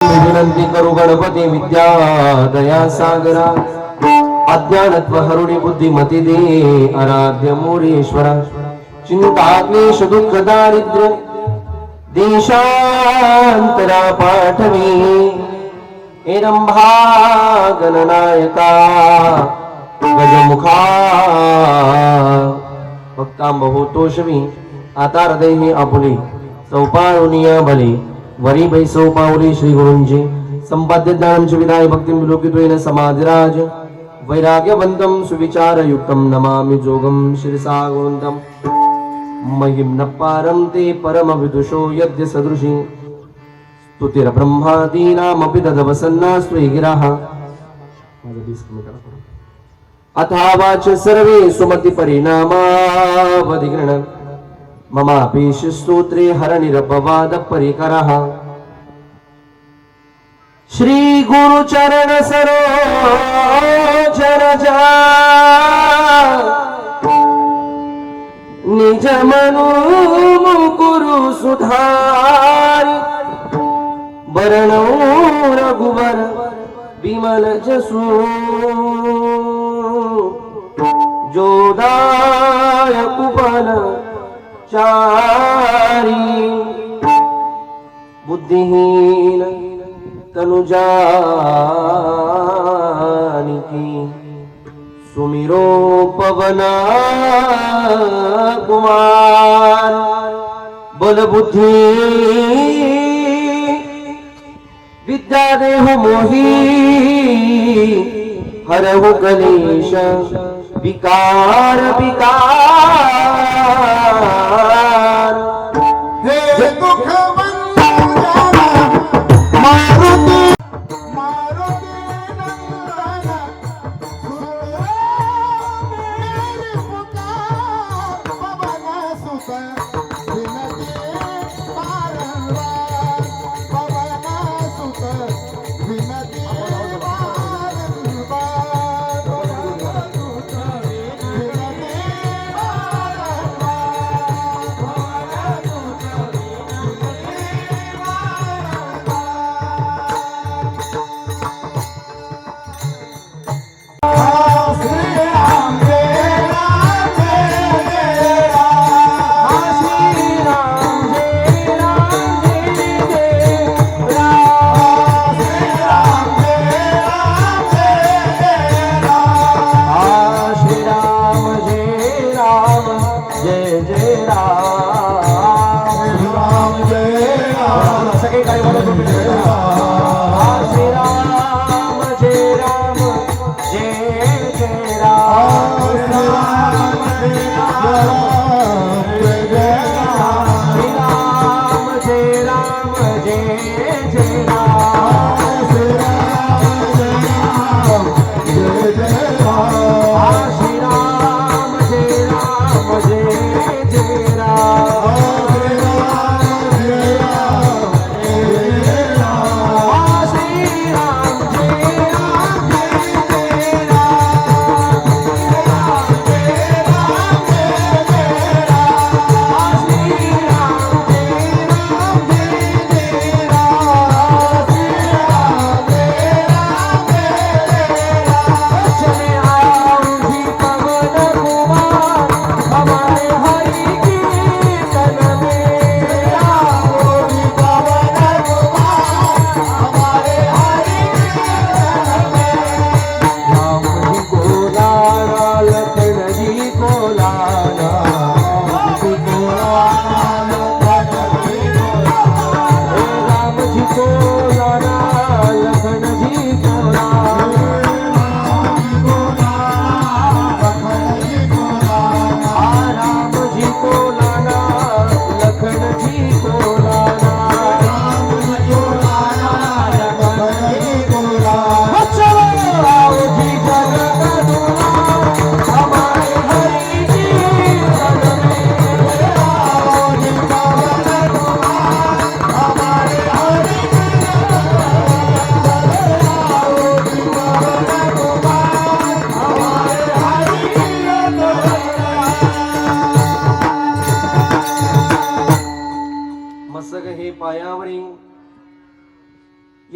विनंती करू गणपती विद्या दया सागरा अज्ञानत्व हरुणी बुद्धिमती दे आराध्य मोरेश्वरा चिंता क्लेश दुःख दारिद्र्य देशांतरा पाठवी एरंभा गणनायका गजमुखा भक्तांबहोतोषवी आता हृदय आपुली सौपारुनिया बली वरी बैसो पावली श्री गुरुंजी संपाद्य ज्ञानंच विदाय भक्तिं विलोकित्वेन समाधिराज वैराग्यवन्तं सुविचारयुक्तं नमामि जोगं शिरसा गुरुन्तं महिम्न पारं ते परमविदुषो यद्य सदृशी स्तुतिर्ब्रह्मादीनामपि तदवसन्नास्त्वयि गिराः अथावाच सर्वे सुमति परिणामावधिगृह्ण ममापि स्तोत्रे हरनिरपवाद परिकरः श्री गुरु चरण सरोज रजा निज मनु मुकुरु सुधारि बरणौ रघुवर विमल जसु जोदायक बल चारी बुद्धिहीन तनु जानिकी सुमिरो पवना कुमार बल बुद्धि विद्या देहु मोही हरहु कलेश विकार विकार हे दुख मारुति मारुति नंदन मेरी पुकार पवन सुत विनती बारंबार पवन सुत विनती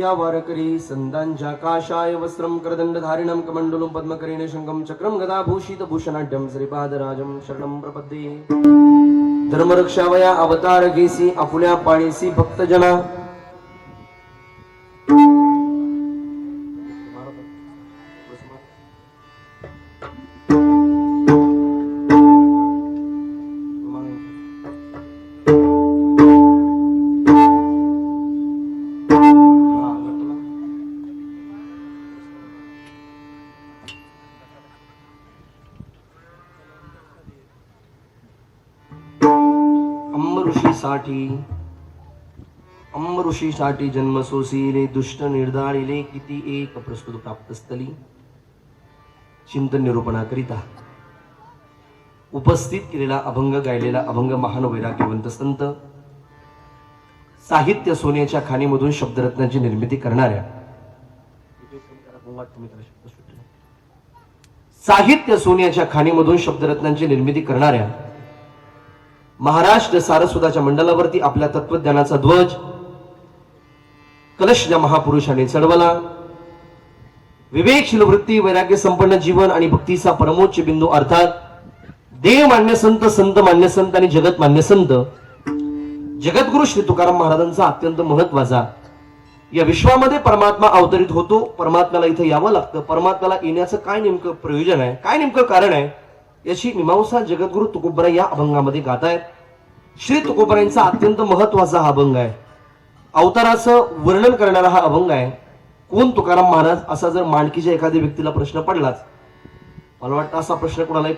या वारकरी संतांच्या काशाय वस्त्रम करदंडधारिणं कमंडलुं पद्मकरेण शंखं चक्रं गदाभूषित भूषणाढ्यं श्रीपादराजं शरणं प्रपद्ये धर्मरक्षावया अवतार घेसी आपुल्या पाळीसी भक्तजना ऋषीसाठी जन्म सोसिले दुष्ट निर्धारिले किती एक प्रस्तुत प्राप्तस्थली चिंतन निरूपणाकरिता उपस्थित केलेला अभंग गायलेला अभंग महान वैराग्यवंत संत साहित्य सोन्याच्या खाणीमधून शब्दरत्नाची निर्मिती करणाऱ्या साहित्य सोन्याच्या खाणीमधून शब्दरत्नांची निर्मिती करणाऱ्या महाराष्ट्र सारस्वताच्या मंडलावरती आपल्या तत्वज्ञानाचा ध्वज कलश ज्या महापुरुषाने चढवला विवेकशील वृत्ती वैराग्य संपन्न जीवन आणि भक्तीचा परमोच्च बिंदू अर्थात देव मान्य संत संत मान्य संत आणि जगत मान्य संत जगद्गुरु श्री तुकाराम महाराजांचा अत्यंत महत्वाचा या विश्वामध्ये परमात्मा अवतरित होतो. परमात्म्याला इथे यावं लागतं. परमात्म्याला येण्याचं काय नेमकं प्रयोजन आहे, काय नेमकं कारण आहे याची मीमांसा जगद्गुरु तुकोबराय या अभंगामध्ये गातायत. श्री तुकोबरायांचा अत्यंत महत्वाचा हा अभंग आहे. अवताराचं वर्णन करणारा हा अभंग आहे. कोण तुकाराम महाराज असा जर मांडकीच्या एखाद्या व्यक्तीला प्रश्न पडलाच, मला वाटतं असा प्रश्न कोणालाही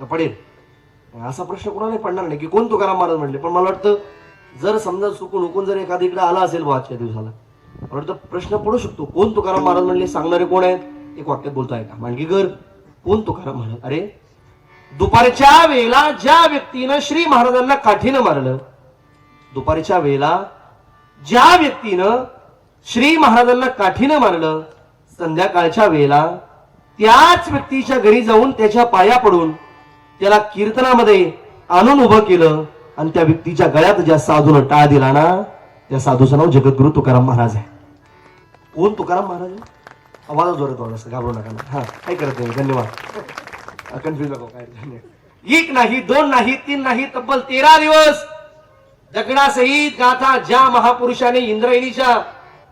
पडेल असा प्रश्न कोणालाही पडणार नाही की कोण तुकाराम महाराज म्हणले. पण मला वाटतं जर समजा चुकून जर एखाद्या इकडे आला असेल आजच्या दिवसाला, मला वाटतं प्रश्न पडू शकतो कोण तुकाराम महाराज म्हणले, सांगणारे कोण आहेत. एक वाक्यात बोलताय का मांडकीकर कोण तुकाराम महाराज. अरे दुपारच्या वेळेला ज्या व्यक्तीनं श्री महाराजांना काठीनं मारलं, दुपारच्या वेळेला ज्या व्यक्तीनं श्री महाराजांना काठीनं मारलं, संध्याकाळच्या वेळेला त्याच व्यक्तीच्या घरी जाऊन त्याच्या पाया पडून त्याला कीर्तनामध्ये आणून उभं केलं आणि त्या व्यक्तीच्या गळ्यात ज्या साधूनं टाळ दिला ना, त्या साधूचं नाव जगद्गुरु तुकाराम महाराज आहे. कोण तुकाराम महाराज? आवाज जोरात वाढ, घाबरू नका ना. हा काय करत नाही, धन्यवाद. कन्फ्युज नको काय. एक नाही, दोन नाही, तीन नाही, तब्बल 13 दिवस दगडासहित गाथा ज्या महापुरुषाने इंद्रायणीच्या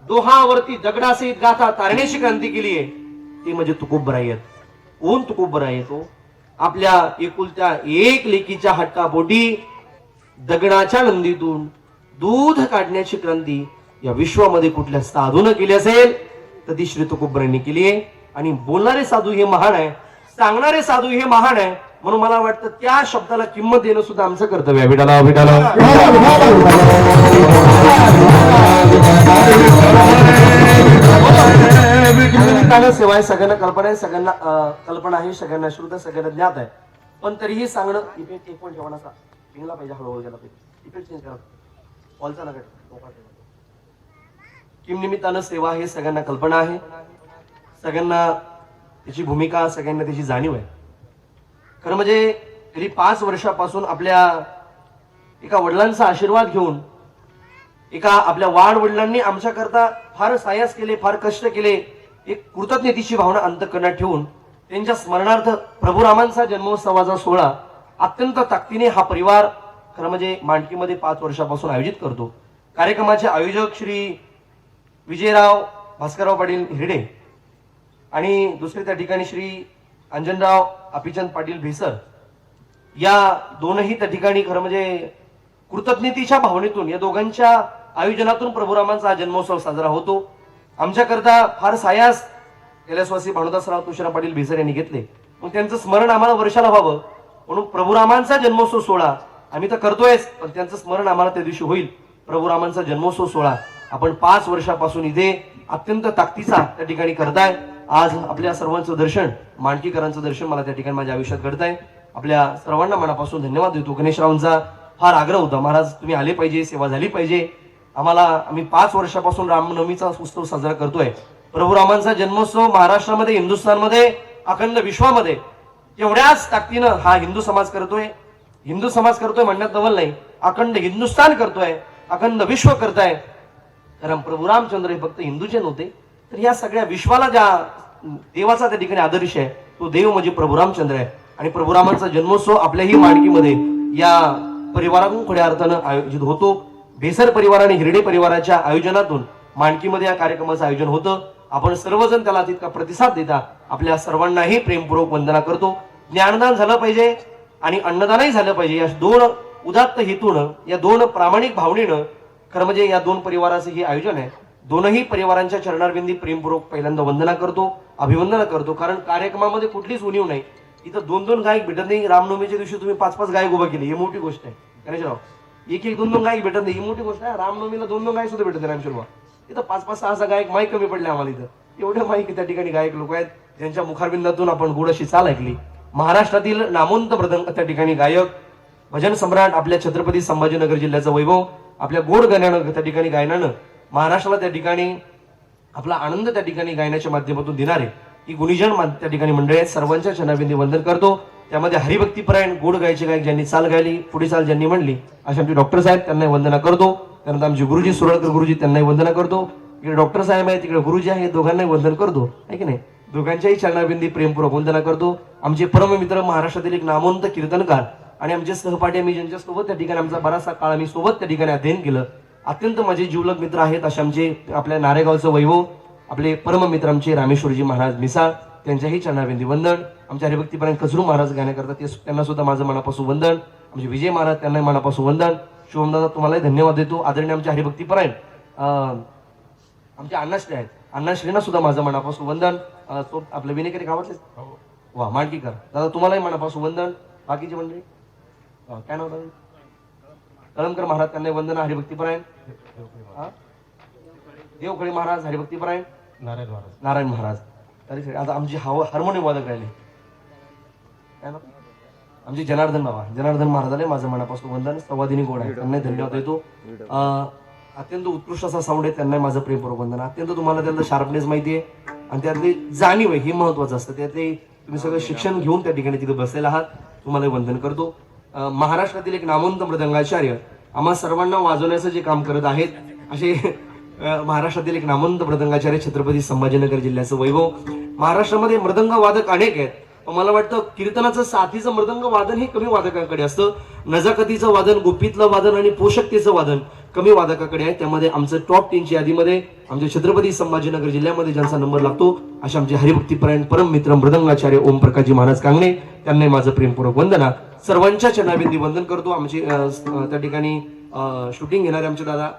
दोहावरती दगडासहित गाथा तारण्याची क्रांती केली आहे ती म्हणजे तुकोबराय आहेत. कोण तुकोबराय येतो? आपल्या एकुलत्या एक लेकीच्या हट्टापोटी दगडाच्या नंदीतून दूध काढण्याची क्रांती या विश्वामध्ये कुठल्या साधून केली असेल तर ती श्री तुकोबरायांनी केली आहे. आणि बोलणारे साधू हे महान आहे, सांगणारे साधू हे महान आहे. म्हणून मला वाटतं त्या शब्दाला किंमत देणं सुद्धा आमचं कर्तव्य आहे. विठाला विठाला सेवा आहे. सगळ्यांना कल्पना आहे, सगळ्यांना कल्पना आहे, सगळ्यांना श्रुत, सगळ्यांना ज्ञात आहे. पण तरीही सांगणं इफेक्ट एक पण ठेवण्याचा पिंगला पाहिजे, हळूहळू गेला पाहिजे. इफेक्ट चेंज करा, कॉलचा नका. किम निमित्तानं सेवा हे सगळ्यांना कल्पना आहे, सगळ्यांना त्याची भूमिका, सगळ्यांना त्याची जाणीव आहे. खरं म्हणजे गेली 5 वर्षापासून आपल्या एका वडिलांचा आशीर्वाद घेऊन एका आपल्या वाढ वडिलांनी आमच्याकरता फार सायास केले, फार कष्ट केले. एक कृतज्ञतेची भावना अंतःकरणात ठेवून त्यांच्या स्मरणार्थ प्रभुरामांचा जन्मोत्सवाचा सोहळा अत्यंत ताकदीने हा परिवार खरं म्हणजे मांडकीमध्ये 5 वर्षापासून आयोजित करतो. कार्यक्रमाचे आयोजक श्री विजयराव भास्करराव पाटील हिरडे आणि दुसरे त्या ठिकाणी श्री अंजनराव अपिचंद पाटील भेसर या दोनही त्या ठिकाणी खरं म्हणजे कृतज्ञतेच्या भावनेतून या दोघांच्या आयोजनातून प्रभुरामांचा हा जन्मोत्सव साजरा होतो. आमच्याकरता फार सायास कैलासवासी भानुदासराव तुषाराम पाटील भेसर यांनी घेतले. मग त्यांचं स्मरण आम्हाला वर्षाला व्हावं म्हणून प्रभुरामांचा जन्मोत्सव सोहळा आम्ही तर करतोयच, पण त्यांचं स्मरण आम्हाला त्या दिवशी होईल. प्रभुरामांचा जन्मोत्सव सोहळा आपण 5 वर्षापासून इथे अत्यंत ताकदीचा त्या ठिकाणी करताय. आज आपल्या सर्वांचं दर्शन, मांडकीकरांचं दर्शन मला त्या ठिकाणी माझ्या आयुष्यात घडतंय. आपल्या सर्वांना मनापासून धन्यवाद देतो. गणेशरावांचा फार आग्रह होता, महाराज तुम्ही आले पाहिजे, सेवा झाली पाहिजे. आम्ही 5 वर्षापासून रामनवमीचा उत्सव साजरा करतोय. प्रभुरामांचा जन्मोत्सव महाराष्ट्रामध्ये, हिंदुस्थानमध्ये, अखंड विश्वामध्ये एवढ्याच ताकदीनं हा हिंदू समाज करतोय. म्हणण्यात नवल नाही, अखंड हिंदुस्थान करतोय, अखंड विश्व करताय. कारण प्रभू रामचंद्र हे फक्त हिंदूचे नव्हते, तर या सगळ्या विश्वाला ज्या देवाचा त्या ठिकाणी आदर्श आहे तो देव म्हणजे प्रभू रामचंद्र आहे. आणि प्रभू रामांचा जन्मोत्सव आपल्याही माणकीमध्ये या परिवारातून खऱ्या अर्थानं आयोजित होतो. बेसर परिवार आणि हिरडे परिवाराच्या आयोजनातून माणकीमध्ये या कार्यक्रमाचं आयोजन होतं. आपण सर्वजण त्याला तितका प्रतिसाद देता आपल्या सर्वांनाही प्रेमपूर्वक वंदना करतो. ज्ञानदान झालं पाहिजे आणि अन्नदानही झालं पाहिजे या दोन उदात्त हेतून, या दोन प्रामाणिक भावनेनं खरं म्हणजे या दोन परिवाराचं हे आयोजन आहे. दोनही परिवारांच्या चरणारविंदी प्रेमपूर्वक पहिल्यांदा वंदना करतो, अभिवंदना करतो. कारण कार्यक्रमामध्ये कुठलीच उणीव नाही. इथं 2-2 गायक भेटत नाही. रामनवमीच्या दिवशी तुम्ही 5-5 गायक उभा केले, ही मोठी गोष्ट आहे. गणेशराव, 1-1, 2-2 गायक भेटत नाही, ही मोठी गोष्ट आहे. रामनवमीला 2-2 गायक सुद्धा भेटत नाही. रामशर्मा इथं 5-5, 6-6 गायक माईक कमी पडले आम्हाला. इथं एवढे माईक त्या ठिकाणी गायक लोक आहेत ज्यांच्या मुखारबिंदातून आपण गोड अशी चाल ऐकली. महाराष्ट्रातील नामवंत मृदंग त्या ठिकाणी गायक, भजन सम्राट, आपल्या छत्रपती संभाजीनगर जिल्ह्याचा वैभव, आपल्या गोड गाण्यानं त्या ठिकाणी गायनानं महाराष्ट्राला त्या ठिकाणी आपला आनंद त्या ठिकाणी गायनाच्या माध्यमातून देणारे ही गुणीजन त्या ठिकाणी मंडळी आहेत. सर्वांच्या चरणारविंदी वंदन करतो. त्यामध्ये हरिभक्तीपरायण गोड गायचे गायक ज्यांनी चाल गायली, पुढे चाल ज्यांनी म्हणली असे आमचे डॉक्टर साहेब, त्यांनाही वंदना करतो. त्यानंतर आमचे गुरुजी सुरळकर गुरुजी, त्यांनाही वंदना करतो. इकडे डॉक्टर साहेब आहे, तिकडे गुरुजी आहे, दोघांनाही वंदन करतो, आहे की नाही. दोघांच्याही चरणारविंदी प्रेमपूर्वक वंदना करतो. आमचे परममित्र, महाराष्ट्रातील एक नामवंत कीर्तनकार आणि आमचे सहपाठी, आम्ही ज्यांच्यासोबत त्या ठिकाणी आमचा बराचसा काळ आम्ही सोबत त्या ठिकाणी अध्ययन केलं, अत्यंत माझे जीवलग मित्र आहेत असे आमचे आपल्या नारेगावचं वैभव, आपले परममित्र आमचे रामेश्वरजी महाराज मिसाळ, त्यांच्याही चरणारविंदी वंदन. आमच्या हरिभक्तीपर्यंत कचरू महाराज गाण्या करतात, त्यांना सुद्धा माझं मनापासून वंदन. आमचे विजय महाराज, त्यांनाही मनापासून वंदन. शिवमदादा, तुम्हालाही धन्यवाद देतो. आदरणीय आमच्या हरिभक्तीपरायण आमच्या अण्णाश्री आहेत, अण्णाश्रींना सुद्धा माझं मनापासून वंदन. आपल्या विनेकरी गावातले वा मांडकीकर दादा, तुम्हालाही मनापासून वंदन. बाकीची मंडळी काय नाव दादा? कळमकर महाराज, त्यांनाही वंदन. हरिभक्तीपरायण देवखळी महाराज, हरिभक्तीपरायण नारायण महाराज. आता आमची हार्मोनियम वादक राहिले काय नाव? आमचे जनार्दन बाबा, जनार्दन महाराजांना माझं मनापासून वंदन. संवादिनी गोड आहे, त्यांनाही धन्यवाद देतो. अत्यंत उत्कृष्ट असा साऊंड आहे, त्यांनाही माझं प्रेमपूर्वक वंदन. अत्यंत तुम्हाला त्यातलं शार्पनेस माहिती आहे आणि त्यातली जाणीव आहे, हे महत्वाचं असतं. त्यातले तुम्ही सगळं शिक्षण घेऊन त्या ठिकाणी तिथे बसलेला आहात, तुम्हाला वंदन करतो. महाराष्ट्रातील एक नामवंत मृदंगाचार्य आम्हा सर्वांना वाजवण्याचं जे काम करत आहेत असे महाराष्ट्रातील एक नामवंत मृदंगाचार्य, छत्रपती संभाजीनगर जिल्ह्याचं वैभव. महाराष्ट्रामध्ये मृदंग वादक अनेक आहेत, पण मला वाटतं कीर्तनाचं साथीचं मृदंग वादन हे कमी वादकांकडे असतं. नजाकतीचं वादन, गुपितलं वादन आणि पोषकतेचं वादन कमी वादकाकडे आहे. त्यामध्ये आमचं टॉप 10च्या यादीमध्ये आमच्या छत्रपती संभाजीनगर जिल्ह्यामध्ये ज्यांचा नंबर लागतो अशा आमचे हरिभक्तीपरायण परम मित्र मृदंगाचार्य ओमप्रकाशजी महाराज कांगणे, त्यांनाही माझं प्रेमपूर्वक वंदना. सर्वांच्या चरणारविंदी वंदन करतो. आमची त्या ठिकाणी शूटिंग घेणारे आमचे दादा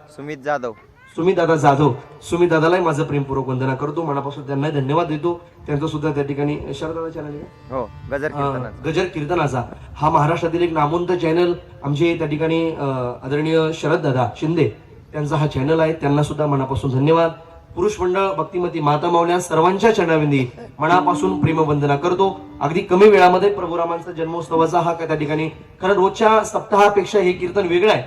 सुमित दादा जाधव, सुमित दादालाही माझं प्रेमपूर्वक वंदना करतो, मनापासून त्यांना धन्यवाद देतो. त्यांचं सुद्धा त्या ठिकाणी शरदादा चॅनल गजर कीर्तनाचा हा महाराष्ट्रातील एक नामवंत चॅनल आमचे त्या ठिकाणी आदरणीय शरद दादा शिंदे, त्यांचा हा चॅनल आहे, त्यांना सुद्धा मनापासून धन्यवाद. पुरुष मंडळ, भक्तिमती माता मावल्या, सर्वांच्या चरणारविंदी मनापासून प्रेमवंदना करतो. अगदी कमी वेळामध्ये प्रभुरामांचा जन्मोत्सवाचा हा त्या ठिकाणी, कारण रोजच्या सप्ताहापेक्षा हे कीर्तन वेगळं आहे.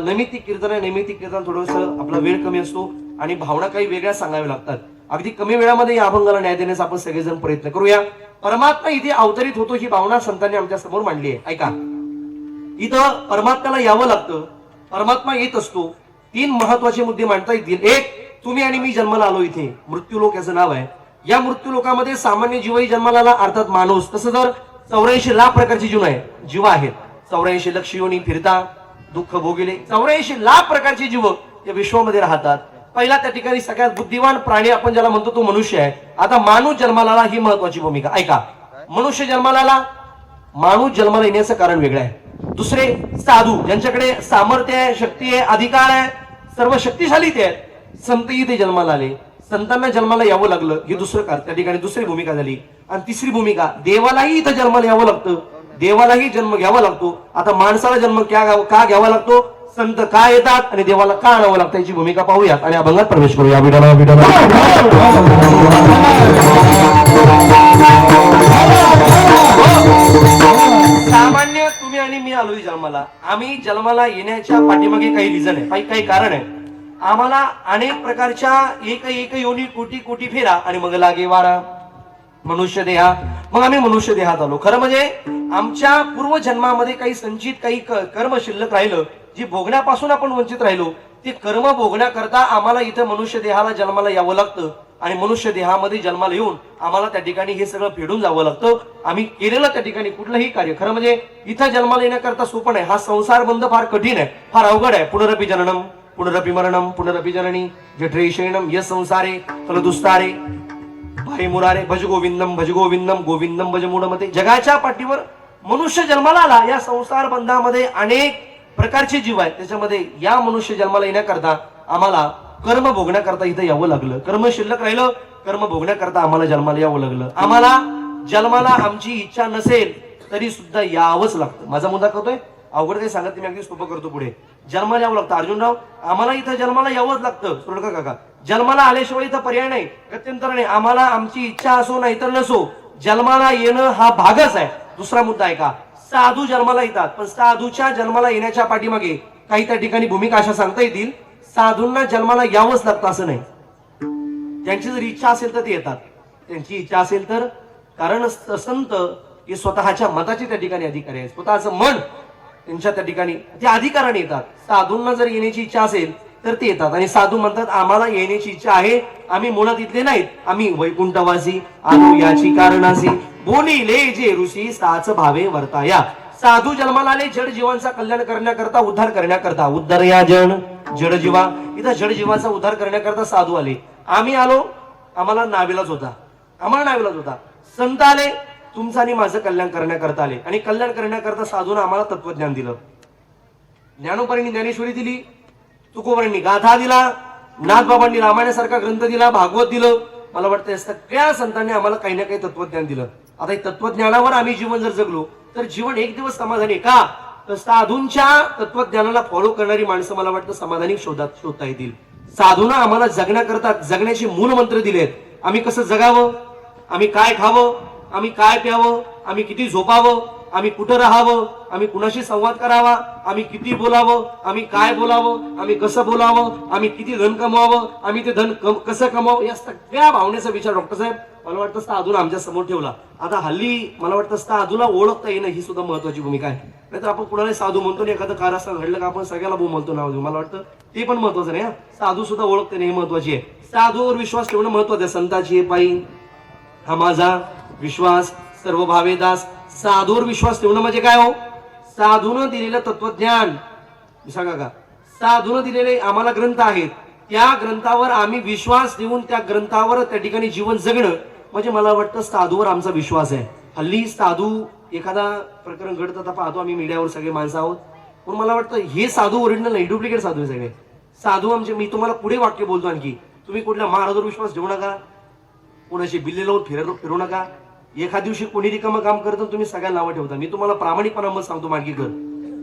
नैमित्तिक कीर्तन आहे. नैमित्तिक कीर्तन थोडंसं आपला वेळ कमी असतो आणि भावना काही वेगळ्या सांगाव्या लागतात. अगदी कमी वेळामध्ये या अभंगाला न्याय देण्याचा आपण सगळेजण प्रयत्न करूया. परमात्मा इथे अवतरित होतो ही भावना संतांनी आमच्या समोर मांडली आहे. ऐका, इथं परमात्म्याला यावं लागतं, परमात्मा येत असतो. 3 महत्वाचे मुद्दे मांडता येतील. एक, तुम्ही आणि मी जन्माला आलो इथे, मृत्यूलोक याचं नाव आहे. या मृत्यूलोकामध्ये सामान्य जीवही जन्माला आला, अर्थात माणूस. तसं तर 84 लाख प्रकारची जीव आहेत. 84 लक्ष योनी फिरता दुःख भोगिले 84 लाख प्रकारचे जीव या विश्वामध्ये राहतात. पहिला त्या ठिकाणी सगळ्यात बुद्धिवान प्राणी आपण ज्याला म्हणतो तो मनुष्य आहे. आता माणूस जन्माला आला ही महत्वाची भूमिका. ऐका, मनुष्य जन्माला आला, माणूस जन्माला येण्याचं कारण वेगळं आहे. दुसरे, साधू ज्यांच्याकडे सामर्थ्य आहे, शक्ती आहे, अधिकार आहे, सर्व शक्तिशाली ते आहेत, संत इथे जन्माला आले, संतांना जन्माला यावं लागलं, हे दुसरं कारण त्या ठिकाणी दुसरी भूमिका झाली. आणि तिसरी भूमिका, देवालाही इथं जन्माला यावं लागतं, देवालाही जन्म घ्यावा लागतो. आता माणसाला जन्म का घ्यावा लागतो, संत का येतात आणि देवाला का आणावं लागतं, याची भूमिका पाहूयात आणि अभंगात प्रवेश करूया. सामान्य तुम्ही आणि मी आलोय जन्माला. आम्ही जन्माला येण्याच्या पाठीमागे काही रिझन आहे, काही कारण आहे. आम्हाला अनेक प्रकारच्या एक योनी कोटी कोटी फेरा आणि मग लागे वारा मनुष्य देहा. मग आम्ही मनुष्य देहात आलो. खरं म्हणजे आमच्या पूर्व जन्मामध्ये काही संचित काही कर्म शिल्लक राहिलं, जी भोगण्यापासून आपण वंचित राहिलो, ते कर्म भोगण्याकरता आम्हाला इथं मनुष्य देहाला जन्माला यावं लागतं आणि मनुष्य देहामध्ये जन्माला येऊन आम्हाला त्या ठिकाणी हे सगळं फेडून जावं लागतं. आम्ही केलेलं त्या ठिकाणी कुठलंही कार्य खरं म्हणजे इथं जन्माला येण्याकरता सोपं नाही. हा संसार बंध फार कठीण आहे, फार अवघड आहे. पुनरपि जननम पुनरपि मरणम पुनरपि जननी जठरे शयनम यस संसारे फलदुस्तारे भाई मुरारे भज गोविंदम गोविंदम भज मूढमते. जगाच्या पाठीवर मनुष्य जन्माला आला. या संसार बंधामध्ये अनेक प्रकारचे जीव आहेत. त्याच्यामध्ये या मनुष्य जन्माला येण्याकरता आम्हाला कर्म भोगण्याकरता इथं यावं लागलं. कर्म शिल्लक राहिलं, कर्म भोगण्याकरता आम्हाला जन्माला यावं लागलं. आम्हाला जन्माला आमची इच्छा नसेल तरी सुद्धा यावंच लागतं. माझा मुद्दा कळतोय? अवघड काही सांगत मी अगदी सोपं करतो. पुढे जन्माला यावं लागतं. अर्जुनराव, आम्हाला इथं जन्माला यावंच लागतं. सोडका काका, जन्माला आल्याशिवाय इथं पर्याय नाही, गत्यंतर नाही. आम्हाला आमची इच्छा असो नाहीतर नसो जन्माला येणं हा भागच आहे. दुसरा मुद्दा आहे का, साधू जन्माला येतात, पण साधूच्या जन्माला येण्याच्या पाठीमागे काही त्या ठिकाणी भूमिका अशा सांगता येतील. साधूंना जन्माला यावंच लागतं असं नाही. त्यांची जर इच्छा असेल तर ते येतात, त्यांची इच्छा असेल तर. कारण संत हे स्वतःच्या मताचे त्या ठिकाणी अधिकारी आहेत. स्वतःचं मन त्यांच्या त्या ठिकाणी ते अधिकाराने येतात. साधूंना जर येण्याची इच्छा असेल तर ते येतात. आणि साधू म्हणतात आम्हाला येण्याची इच्छा आहे, आम्ही मुळात इथले नाहीत, आम्ही वैकुंठवासी आलो याची कारणासी बोलिले जे ऋषी साच भावे वर्ताया. साधू जन्माला आले जड जीवांचा कल्याण करण्याकरता, उद्धार करण्याकरता. उद्धार या जड जीवा, इथं जड जीवाचा उद्धार करण्याकरता साधू आले. आम्ही आलो, आम्हाला नाविलाज होता. संत आले, तुमचं आणि माझं कल्याण करण्याकरता आले. आणि कल्याण करण्याकरता साधून आम्हाला तत्वज्ञान दिलं. ज्ञानोबांनी ज्ञानेश्वरी दिली, तुकोबांनी गाथा दिला, नाथबाबांनी रामायणासारखा ग्रंथ दिला, भागवत दिलं. मला वाटतं सगळ्या संतांनी आम्हाला काही ना काही तत्वज्ञान दिलं. आता हे तत्वज्ञानावर आम्ही जीवन जर जगलो तर जीवन एक दिवस समाधानी का? तर साधूंच्या तत्वज्ञानाला फॉलो करणारी माणसं मला वाटतं समाधानी शोधता येतील. साधूंना आम्हाला जगण्याकरता जगण्याचे मूल मंत्र दिलेत. आम्ही कसं जगावं, आम्ही काय खावं, आम्ही काय प्यावं, आम्ही किती झोपावं, आम्ही कुठं राहावं, आम्ही कुणाशी संवाद करावा, आम्ही किती बोलावं, आम्ही काय बोलावं, आम्ही कसं बोलावं, आम्ही किती धन कमवावं, आम्ही ते धन कसं कमवावं, या सगळ्या भावनेचा विचार डॉक्टर साहेब मला वाटतं साधूला आमच्या समोर ठेवला. आता हल्ली मला वाटतं साधूला ओळखता येणं ही सुद्धा महत्वाची भूमिका आहे. नाहीतर आपण कुणाला साधू म्हणतो आणि एखादं कारस्थान घडलं का आपण सगळ्याला बोलतो नाव देऊ. मला वाटतं ते पण महत्वाचं नाही. साधू सुद्धा ओळखते नाही, हे महत्वाची आहे. साधूवर विश्वास ठेवणं महत्वाचं आहे. संताची पायी हा माझा विश्वास सर्व भावे दास. साधूवर विश्वास ठेवणं म्हणजे काय हो? साधूनं दिलेलं तत्वज्ञान सांगा का, साधूनं दिलेले आम्हाला ग्रंथ आहेत, त्या ग्रंथावर आम्ही विश्वास देऊन त्या ग्रंथावर त्या ठिकाणी जीवन जगणं म्हणजे मला वाटतं साधूवर आमचा विश्वास आहे. हल्ली साधू एखादा प्रकरण घडतं आता पाहतो आम्ही मीडियावर, सगळे माणसं आहोत, पण मला वाटतं हे साधू ओरिजिनल नाही, डुप्लिकेट साधू आहे सगळे. साधू आमचे, मी तुम्हाला पुढे वाक्य बोलतो आणखी, तुम्ही कुठल्या महाराजावर विश्वास ठेवू नका, कोणाशी बिल्ले लावून फिरू नका. एखाद दिवशी कोणी रिकामं काम करतं तुम्ही सगळ्यांना नावं ठेवता. मी तुम्हाला प्रामाणिकपणामध्ये सांगतो मार्गीकर,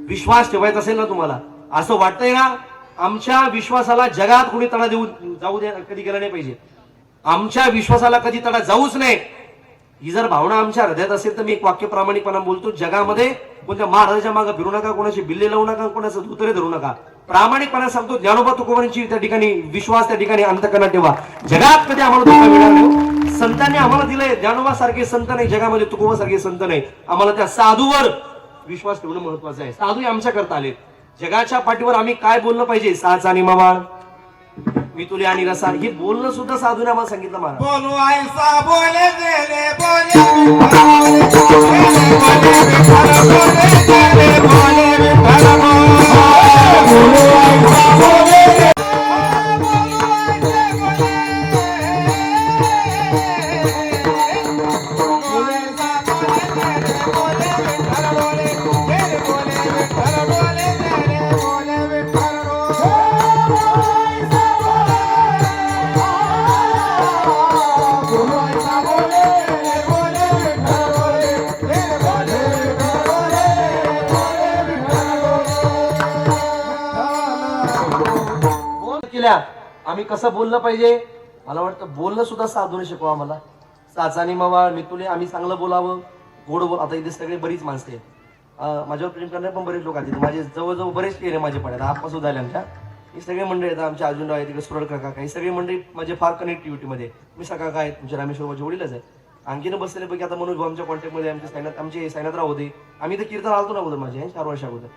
विश्वास ठेवायचा असेल ना तुम्हाला, असं वाटतंय ना आमच्या विश्वासाला जगात कोणी तडा जाऊ द्या कधी गेला नाही पाहिजे. आमच्या विश्वासाला कधी तडा जाऊच नाही, ही जर भावना आमच्या हृदयात असेल तर मी एक वाक्य प्रामाणिकपणा बोलतो, जगामध्ये कोणत्या महाराजाच्या मागे फिरू नका, कोणाशी बिल्ले लावू नका, कोणाचं धुतरे धरू नका. प्रामाणिकपणा सांगतो. ज्ञानोबा तुकोबांची त्या ठिकाणी विश्वास त्या ठिकाणी अंतकरणात ठेवा. जगात कधी आम्हाला धोका मिळणार नाही. संतांनी आम्हाला दिलंय, ज्ञानोबा सारखे संत नाही जगामध्ये, तुकोबा सारखे संत नाही. आम्हाला त्या साधूवर विश्वास ठेवणं महत्वाचं आहे. साधू आमच्या करता आले. जगाच्या पाठीवर आम्ही काय बोललं पाहिजे, साच आणि मावाळ, मी तुले आणि रसा, हे बोलणं सुद्धा साधूने आम्हाला सांगितलं. मला बोलो ऐसा बोले गेले बोले आम्ही कसं बोललं पाहिजे, मला वाटतं बोलणं सुद्धा साधूने शिकवा आम्हाला. साचानी मवाळ मी तुले, आम्ही चांगलं बोलावं, गोड बोल. आता इथे सगळे बरीच माणसं आहेत, माझ्यावर प्रेम करणारे पण बरेच लोक आहेत. माझे जवळजवळ बरेच पेरे माझे पडे आप्पा सुद्धा आले आमच्या. ही सगळे मंडळी आहेत, आमच्या अर्जुनराव आहे, तिकडे सुरळ काका, काही सगळे मंडळी माझे फार कनेक्टिव्हिटी मध्ये. मी सकाळ आहेत, तुमच्या रामेश्वर माझे वडीलच आहे. आणखीनं बसलेल्यापैकी आता मनोज भाऊ आमच्या कॉन्टॅक्टमध्ये, आमचे सायनाथराव होते. आम्ही तर कीर्तन आलतो ना अगोदर माझे 4 वर्ष अगोदर.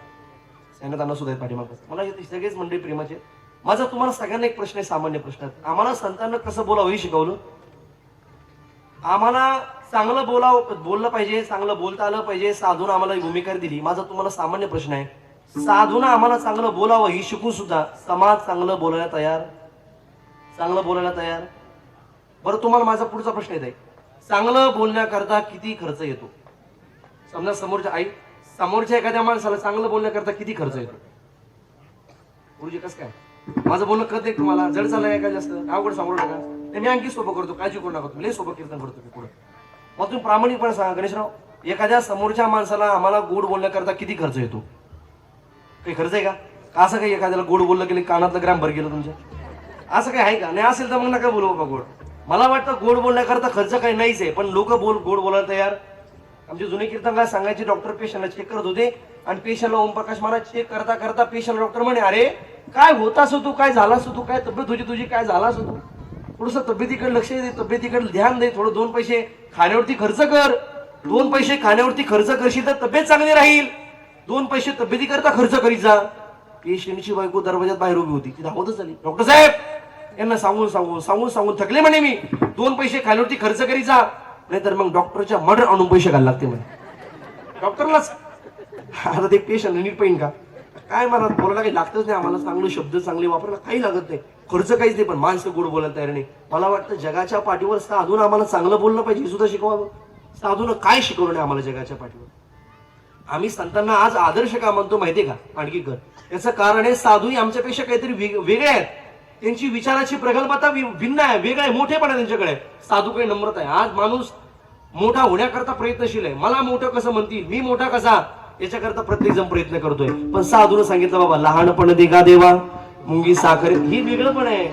सायनाथ अण्णा सुद्धा आहेत पाठीमागं. मला सगळेच मंडळी प्रेमाचे. माझा तुम्हाला सगळ्यांना एक प्रश्न आहे, सामान्य प्रश्न आहे. आम्हाला संतांना कसं बोलावं हे शिकवलं. आम्हाला चांगलं बोललं पाहिजे, चांगलं बोलता आलं पाहिजे, साधून आम्हाला ही भूमिका दिली. माझा तुम्हाला सामान्य प्रश्न आहे, साधून आम्हाला चांगलं बोलावं ही शिकून सुद्धा समाज चांगलं बोलायला तयार बरं. तुम्हाला माझा पुढचा प्रश्न येत आहे, चांगलं बोलण्याकरता किती खर्च येतो? समजा समोरच्या एखाद्या माणसाला चांगलं बोलण्याकरता किती खर्च येतो? गुरुजी कसं काय माझं बोलणं कळत आहे तुम्हाला? जड चाललंय काय जास्त अवघड सांगू नका. मी आणखी सोपं करतो, काळजी करू नका. तुम्ही सोपं कीर्तन करतो मी पुढे. मग तुम्ही प्रामाणिकपणे सांगा गणेशराव, एखाद्या समोरच्या माणसाला आम्हाला गोड बोलण्याकरता किती खर्च येतो? काही खर्च आहे का? असं काही एखाद्याला गोड बोललं गेलं कानातलं ग्राम भर गेलं तुमच्या, असं काही आहे का? नाही असेल तर मग नका बोलू बाबा गोड. मला वाटतं गोड बोलण्याकरता खर्च काही नाहीच आहे, पण लोक गोड बोलायला तयार. आमचे जुने कीर्तनकार सांगायचे, डॉक्टर पेशंटला चेक करत होते आणि पेशंटला ओमप्रकाश महाराज चेक करता करता पेशंट डॉक्टर म्हणे, अरे काय होत असो तू, काय झाला असो तू, काय तब्येत होती तुझी, काय झाला असो तू, थोडस तब्येतीकडे लक्ष दे, तब्येतीकडे ध्यान दे, थोडं 2 पैसे खाण्यावरती खर्च कर. 2 पैसे खाण्यावरती खर्च करशील तर तब्येत चांगली राहील. 2 पैसे तब्येती करता खर्च करीत जा. पेशंटची बायको दरवाजात बाहेर उभी होती, ती धावतच आली, डॉक्टर साहेब यांना सांगून थकले म्हणे मी, 2 पैसे खाण्यावरती खर्च करीत जा, नाहीतर मग डॉक्टरच्या मर्डर आणून पैसे घालायला लागते म्हणे. डॉक्टरलाच आता ते पेशंट नीट पाहिजे का काय, मला बोलायला काही लागतच नाही. आम्हाला चांगले शब्द चांगले वापरायला काही लागत नाही, खर्च काहीच नाही, पण माणसं गोड बोलायला तयार नाही. मला वाटतं जगाच्या पाठीवर साधून आम्हाला चांगलं बोललं पाहिजे हे सुद्धा शिकवावं. साधून काय शिकवलं नाही आम्हाला जगाच्या पाठीवर. आम्ही संतांना आज आदर्श का म्हणतो माहितीये का आणखी कर, याचं कारण आहे साधूही आमच्यापेक्षा काहीतरी वेगळे आहेत. त्यांची विचाराची प्रगल्भता भिन्न आहे, वेगळं आहे, मोठेपणा त्यांच्याकडे. साधू काही नम्रता आहे. आज माणूस मोठा होण्याकरता प्रयत्नशील आहे. मला मोठं कसं म्हणतील, मी मोठा कसा, याच्याकरता प्रत्येक जण प्रयत्न करतोय. पण साधून सांगितलं, बाबा लहानपण देगा देवा मुंगी साखर, ही वेगळं पण आहे.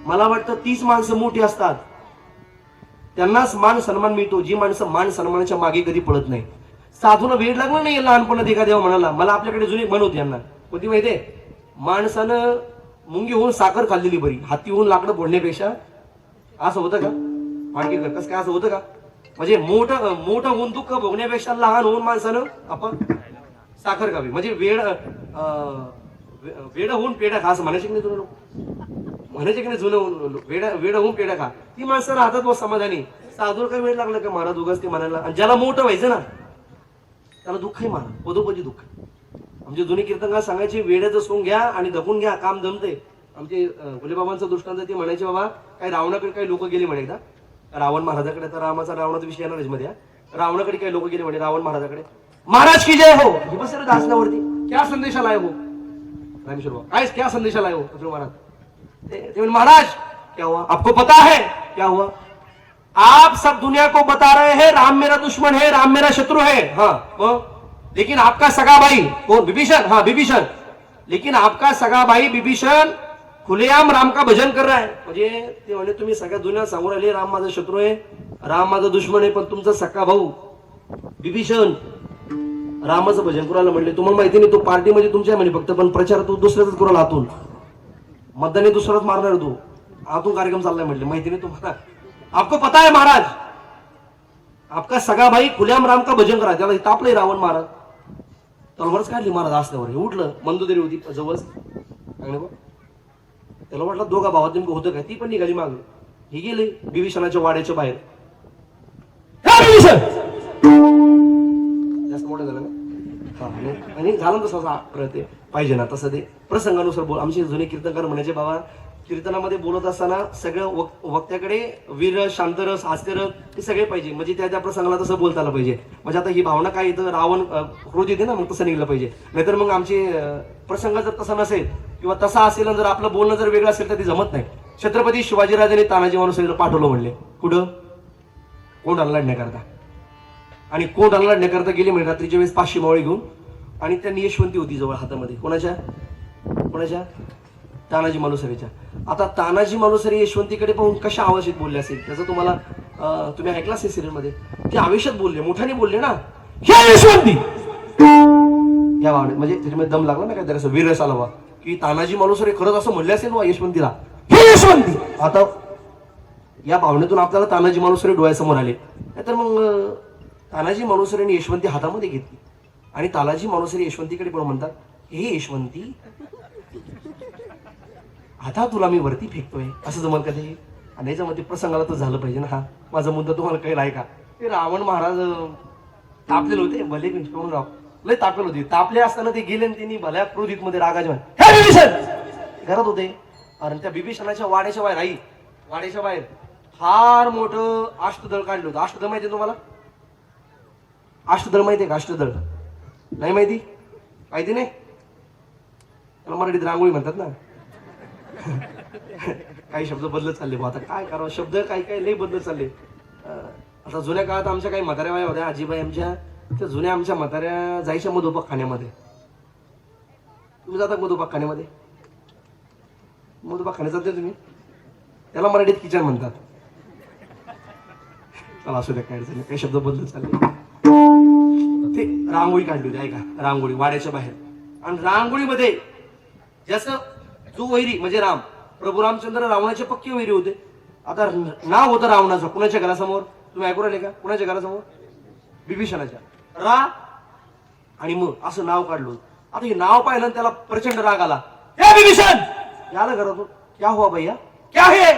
मला वाटतं 30 माणसं मोठी असतात त्यांनाच मान सन्मान मिळतो, जी माणसं मान सन्मानाच्या मागे कधी पळत नाही. साधूला वेळ लागला नाही लहानपण देगा देवा म्हणाला. मला आपल्याकडे जुनी म्हण होती यांना, कोणती माहितीये, माणसानं मुंगी होऊन साखर खाल्लेली बरी, हाती होऊन लाकडं फोडण्यापेक्षा. असं होतं का आणखी कसं काय असं होतं का? म्हणजे मोठं होऊन दुःख भोगण्यापेक्षा लहान होऊन माणसानं आपण साखर खावी. म्हणजे वेड होऊन पेढा खा असं म्हणायचे की नाही तुला लोक, म्हणायचे की नाही जुनं, वेड होऊन पेढा खा. ती माणसं राहतात व समाधानी. साधूला काय वेळ लागला का महाराज उगाच ते म्हणायला. आणि ज्याला मोठं व्हायचं ना त्याला दुःख आहे महाराज, पदोपदी दुःख. आमचे जुने कीर्तनकार सांगायचे, वेड्याचं सोंग घ्या आणि धकून घ्या, काम जमते. आमचे गुलेबाबांचा दृष्टांत ते म्हणायचे, बाबा काय रावणाकडे काही लोक गेले म्हणे एकदा रावण महाराजाकडे, तर रावणाचा विषय येणारच मध्ये. रावणाकडे काही लोक गेले म्हणे रावण महाराजाकडे, महाराज की जय हो, हे बस रे दासनावरती, क्या संदेशाला आहे हो रामेश्वर बाबा, काय क्या संदेशाला आहे हो महाराज. ते महाराज क्या हुआ, आपको पता है क्या हुआ, आप सब दुनिया को बता रहे हैं राम मेरा दुश्मन है, राम मेरा शत्रु है. हाँ लेकिन आपका सगा भाई कौन, विभीषण, हाँ विभीषण, लेकिन आपका सगा भाई विभीषण खुलेआम राम का भजन कर रहा है. म्हणजे ते म्हणे तुम्ही सगळ्या दुनिया सांगू राहिले राम माझा शत्रू आहे, राम माझा दुश्मन आहे, पण तुमचा सख्खा भाऊ विभीषण रामाचं भजन करायला म्हणले. तुम्हाला माहिती नाही तो पार्टी म्हणजे तुमच्या म्हणे फक्त, पण प्रचार तू दुसऱ्याच करायला हातून, मतदाने दुसराच मारणार तू, हातून कार्यक्रम चाललाय म्हटले. माहिती नाही तुम्हाला, आपको पता है महाराज आपका सगा भाई खुलेआम राम का भजन करा. त्याला तापले रावण महाराज, तलवारच काढली महाराज असल्यावर, हे उठलं. मंदोदरी होती जवळ, त्याला वाटलं दोघा भावात नेमकं होतं काय, ती पण निघाली माग. ही गेले विभीषणाच्या वाड्याच्या बाहेर. जास्त मोठं झालं ना, आणि झालं तसं पाहिजे ना तसं ते प्रसंगानुसार बोल. आमचे जुने कीर्तनकार म्हणायचे, बाबा कीर्तनामध्ये बोलत असताना सगळं वक्त्याकडे वीर, शांतरस, हास्यरस हे सगळे पाहिजे. म्हणजे त्या प्रसंगाला तसं बोलता आलं पाहिजे. म्हणजे आता ही भावना काय येतं, रावण क्रोध येते ना, मग तसं निघलं पाहिजे. नाहीतर मग आमचे प्रसंग जर तसा नसेल किंवा तसा असेल आणि जर आपलं बोलणं जर वेगळं असेल तर ते जमत नाही. छत्रपती शिवाजीराजांनी तानाजी मालुसरेला पाठवलं म्हणले, कुठं, कोंडाला लढण्याकरता. आणि कोंडाला लढण्याकरता गेले म्हणजे रात्रीच्या वेळेस 500 मावळे घेऊन. आणि त्यांनी यशवंती होती जवळ हातामध्ये, कोणाच्या तानाजी मालुसरेच्या. आता तानाजी मालुसरे यशवंतीकडे पाहून कशा आवाजात बोलले असेल त्याचं तुम्हाला तुम्ही ऐकला असेल सिरियल मध्ये. ते आवेशात बोलले, मोठ्याने बोलले ना, हे यशवंती या भावने, म्हणजे त्याच्यामध्ये दम लागला ना काय, असं वीरस आला वा की तानाजी मालुसरे खरंच असं म्हणले असेल वा यशवंतीला, हे यशवंती. आता या भावनेतून आपल्याला तानाजी मालुसरे डोळ्यासमोर आले. नाहीतर मग तानाजी मालुसरेने यशवंती हातामध्ये घेतली आणि तानाजी मालुसरे यशवंतीकडे पण म्हणतात, हे यशवंती आता तुला मी वरती फेकतोय असं जमल कधी. आणि याच्यामध्ये प्रसंगाला तर झालं पाहिजे ना. हा माझा मुद्दा तुम्हाला कळला आहे का? ते रावण महाराज तापलेले होते, भले कोण राव लय तापलेले होते. तापले असताना ते गेले आणि त्यांनी भल्या क्रोधित मध्ये रागाच्या हे बिभीषण घरात होते. आणि त्या बिभीषणाच्या वाड्याच्या बाहेर आई वाड्याच्या बाहेर फार मोठं अष्टदळ काढलं होतं. अष्टदळ माहिती तुम्हाला? अष्टदळ माहितीये का? अष्टदळ नाही माहिती? माहिती नाही? त्याला मराठीत रांगोळी म्हणतात ना. काही शब्द बदलत चालले बा. आता काय करावं, शब्द काही काही लय बदलत चालले. आता जुन्या काळात आमच्या काही म्हाताऱ्या बाया होत्या, आजीबाई आमच्या, त्या जुन्या आमच्या म्हाताऱ्या जायच्या मधोपाक खाण्यामध्ये. तुम्ही जाता मधोपाक खाण्यामध्ये? मधोपाक खाण्यात जाते तुम्ही? त्याला मराठीत किचन म्हणतात. चला असू द्या, काय अडचण नाही, काही शब्द बदलत चालले. ते रांगोळी काढली होती ऐका, रांगोळी वाड्याच्या बाहेर. आणि रांगोळीमध्ये जसं जो वैरी म्हणजे राम, प्रभू रामचंद्र रावणाचे पक्के वैरी होते. आता नाव होतं रावणाचं कुणाच्या घरासमोर? तुम्ही ऐकू राहिले का? कुणाच्या घरासमोर? बिभीषणाच्या. रा आणि मग असं नाव काढलं. आता हे नाव पाहिलं त्याला प्रचंड राग आला. हे बिभीषण याला घरातून क्या हुआ भैया? क्या है?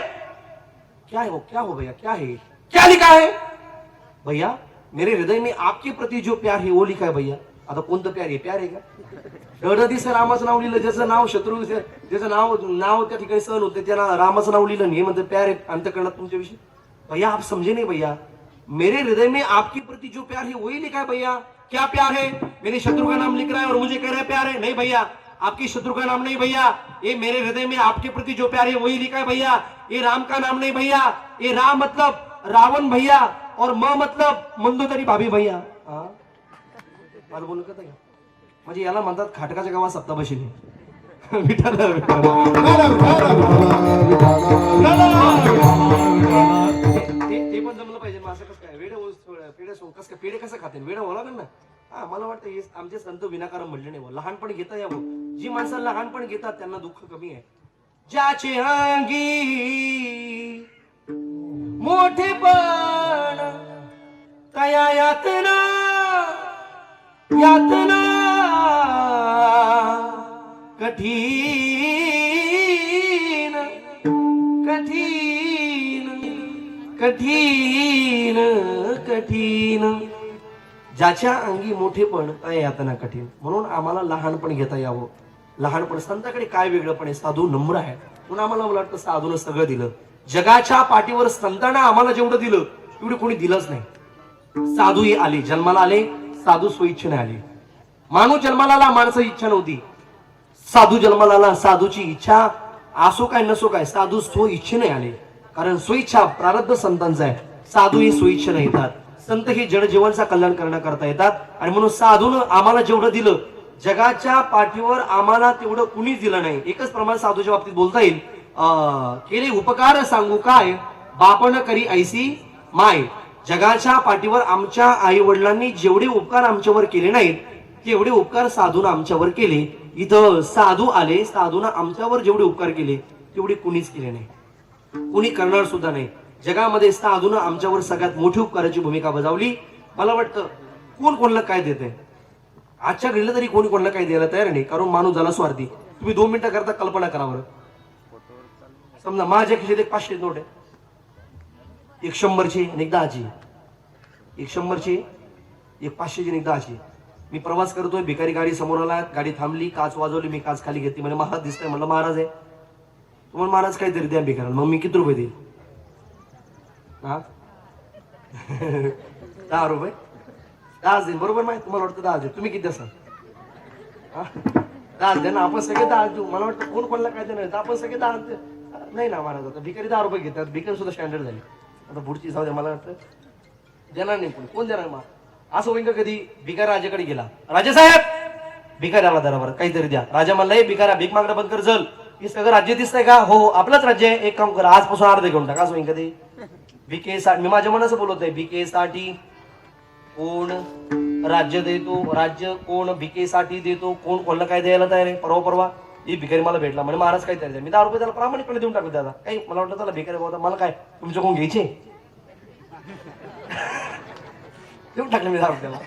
क्या है वो? क्या हो भैया? क्या है? क्या लिखा है भैया? मेरे हृदय में आपके प्रति जो प्यार है वो लिखा है भैया. आता कोणतं प्यार आहे? प्यार आहे का? एवढं दिवस रामाचं नाव लिहिलं, ज्याचं नाव शत्रू, ज्याचं नाव त्या ठिकाणी सहन होते, त्याला रामाचं नाव लिहिलं नाही म्हणते प्यार आहे अंतःकरणात तुमच्याविषयी. भैया आप समझे नहीं भैया, मेरे हृदय में आपके प्रति जो प्यार है वही लिखा है भैया. क्या प्यार है? मेरे शत्रु का नाम लिख रहा है और मुझे कह रहा है प्यार है. नहीं भैया, आपकी शत्रु का नाम नहीं भैया, ये मेरे हृदय में आपके प्रति जो प्यार है वही लिखा है भैया. ये राम का नाम नहीं भैया, ये राम मतलब रावण भैया और म मतलब मंदोदरी भाभी भैया. मला बोलू का? म्हणजे याला म्हणतात खाटकाच्या गावात सप्ताबशीने. विठाल ते पण जमलं पाहिजे. मग असं कसं काय वेड कस काय पेढे कसं खाते? वेड होला ना. हा मला वाटतं हे आमचे संत विनाकारण म्हणले नाही. लहानपण घेता यावं. जी माणसं लहानपण घेतात त्यांना दुःख कमी आहे. ज्याचे अंगी मोठेपण तया यातना यातना कठीण कठीण कठीण कठीण. ज्याच्या अंगी मोठेपण त्या यातना कठीण. म्हणून आम्हाला लहानपण घेता यावं. लहानपण संतांकडे काय वेगळंपण आहे? साधू नम्र आहे. म्हणून आम्हाला वाटतं साधूनं सगळं दिलं. जगाच्या पाठीवर संतांना आम्हाला जेवढं दिलं तेवढं कोणी दिलंच नाही. साधू हे आले, जन्माला आले, साधू स्वइच्छेने आले. माणूस जन्माला आला, माणसं इच्छा नव्हती. साधू जन्माला आला, साधूची इच्छा असो काय नसो काय, साधू स्वइच्छेने आले. कारण स्वइच्छा प्रारब्ध संतांचा आहे. साधू हे स्वइच्छेने येतात. संत हे जडजीवांचा कल्याण करण्याकरता येतात. आणि म्हणून साधून आम्हाला जेवढं दिलं जगाच्या पाठीवर आम्हाला तेवढं कुणीच दिलं नाही. एकच प्रमाण साधूच्या बाबतीत बोलता येईल. केले उपकार सांगू काय, बापण करी ऐसी माय. जगाच्या पाठीवर आमच्या आई वडिलांनी जेवढे उपकार आमच्यावर केले नाहीत तेवढे उपकार साधून आमच्यावर केले. इथं साधू आले, साधून आमच्यावर जेवढे उपकार केले तेवढे कुणीच केले नाही, कुणी करणार सुद्धा नाही. जगामध्ये साधून आमच्यावर सगळ्यात मोठी उपकाराची भूमिका बजावली. मला वाटतं कोण कोणाला काय देते आजच्या घडीला तरी कोणी कोणाला काय द्यायला तयार नाही. कारण माणूस झाला स्वार्थी. तुम्ही 2 मिनिटं करता कल्पना करा बरं. समजा माझ्या खिशात एक 500 नोट आहे, एक 100ची आणि एक 10ची. एक 100ची, एक 500ची आणि एक 10ची. मी प्रवास करतोय, भिकारी गाडी समोर आला, गाडी थांबली, काच वाजवली, मी काच खाली घेतली. म्हणजे महाराज दिसतंय. म्हणलं महाराज आहे. तुम्हाला महाराज काहीतरी द्या भिकाऱ्याला. मग मी किती रुपये देईल? हा 10 रुपये. 10 देईल बरोबर. नाही तुम्हाला वाटतं 10 देईल, तुम्ही किती असाल? 10 द्या ना. आपण सगळे 10 देऊ. मला वाटतं कोण कोणाला काय देणार, आपण सगळे 10 नाही ना महाराज. आता भिकारी 10 रुपये घेतात. भिकारी सुद्धा स्टँडर्ड झाली. आता पुढची जाऊ द्या. मला वाटतं देणार नाही कोण देणार. मग असं होईल का कधी? भिकारी राजाकडे गेला, राजा साहेब भिकारी आला दरावर काहीतरी द्या. राजा म्हणला भिकाऱ्या भीक मागणं बंद कर, चल. हे सगळं राज्य दिसतंय का? हो आपलंच राज्य आहे. एक काम कर, आजपासून अर्धे घेऊन टाका. असं होईल कधी? भिकेसाठी मी माझ्या मनाचं बोलत आहे. भिकेसाठी कोण राज्य देतो? राज्य कोण भिकेसाठी देतो? कोण कोणाला काय द्यायला तयार आहे? परवा ही भिकारी मला भेटला म्हणजे महाराज काय तयार. मी 10 रुपये त्याला प्रामाणिकपणे देऊन टाकतो. त्याला काही मला वाटतं त्याला भिकारी बाबा मला काय तुमच्या कोण घ्यायचे देऊन टाकले मी 10 रुपये त्याला.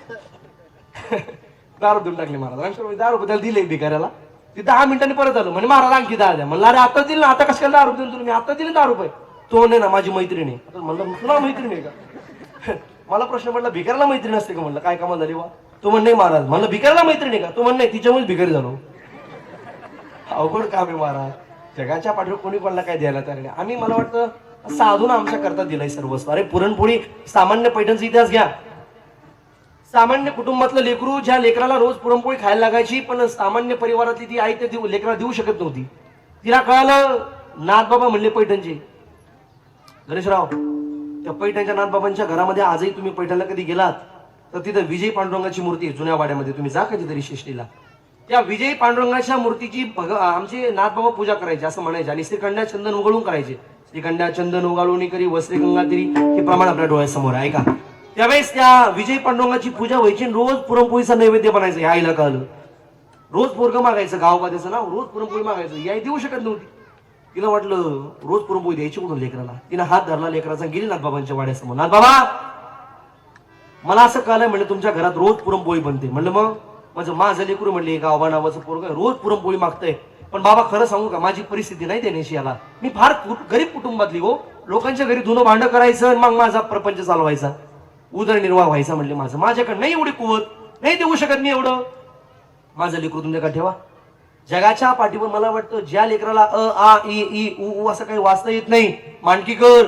10 रुपये देऊन टाकले महाराज. 10 रुपये त्याला दिले भिकाऱ्याला. ती 10 मिनिटांनी परत आलो म्हणजे महाराज आणखी 10 द्या. म्हणलं अरे आता दिली ना, आता कशाला 10 रुपये दिले तुम्ही, आता दिले 10 रुपये. तो नाही ना माझी मैत्रीण आहे. आता म्हणलं तुला मैत्रीण आहे का? मला प्रश्न पडला भिकाऱ्याला मैत्रीण असते का? म्हणलं काय कामाला झाली वा? तो म्हण नाही महाराज. म्हणलं भिकाऱ्याला मैत्रीण आहे का? तो म्हण नाही, तिच्यामुळेच भिकारी झालो. अवघड काम आहे महाराज. जगाच्या पाठीवर कोणी कोणाला काय द्यायला तयार नाही. आम्ही मला वाटतं साधून आमच्या करता दिलाय सर्वस्व. अरे पुरणपोळी सामान्य पैठणचा इतिहास घ्या. सामान्य कुटुंबातलं लेकरू, ज्या लेकराला रोज पुरणपोळी खायला लागायची, पण सामान्य परिवारातली ती आई त्या लेकराला देऊ शकत नव्हती. तिला कळालं नाथबाबा म्हणले पैठणचे. गणेशराव, त्या पैठणच्या नाथबाबांच्या घरामध्ये आजही तुम्ही पैठणला कधी गेलात तर तिथं विजय पांडुरंगाची मूर्ती आहे जुन्या वाड्यामध्ये. तुम्ही जा कधीतरी शिष्टीला. त्या विजय पांडुरंगाच्या मूर्तीची आमचे नाथबाबा पूजा करायचे असं म्हणायचे. आणि श्रीखंड्या चंदन उगाळून करायचे. श्रीखंड्या चंदन उगाळून करी वस्त्रे गंगा तरी हे प्रमाण आपल्या डोळ्यासमोर आहे का. त्यावेळेस त्या विजय पांडुरंगाची पूजा व्हायची. रोज पुरणपोळीचा नैवेद्य बनायचं. या आईला कळलं. रोज पोरगं मागायचं, गावबादेचं नाव, रोज पुरणपोळी मागायचं. याही देऊ शकत नव्हती. तिला वाटलं रोज पुरणपोळी द्यायची कुठून लेकराला. तिने हात धरला लेकराचा, गेली नाथबाबांच्या वाड्यासमोर. नाथबाबा, मला असं कळलंय म्हणलं तुमच्या घरात रोज पुरणपोळी बनते. म्हणलं मग माझं लेकरू म्हणले गावबा नावाचं पोरगं रोज पुरणपोळी मागतंय. पण बाबा खरं सांगू का, माझी परिस्थिती नाही देण्याची याला. मी फार गरीब कुटुंबातली हो. लोकांच्या घरी धुणं भांडं करायचं, मग माझा प्रपंच चालवायचा, उदरनिर्वाह व्हायचा. म्हणले माझ्याकडे नाही एवढी कुवत, नाही देऊ शकत मी एवढं. माझं लेकरू तुमच्याकडे ठेवा. जगाच्या पाठीवर मला वाटतं ज्या लेकराला अ आ इ ई उ असं काही वाचता येत नाही, मांडकीकर,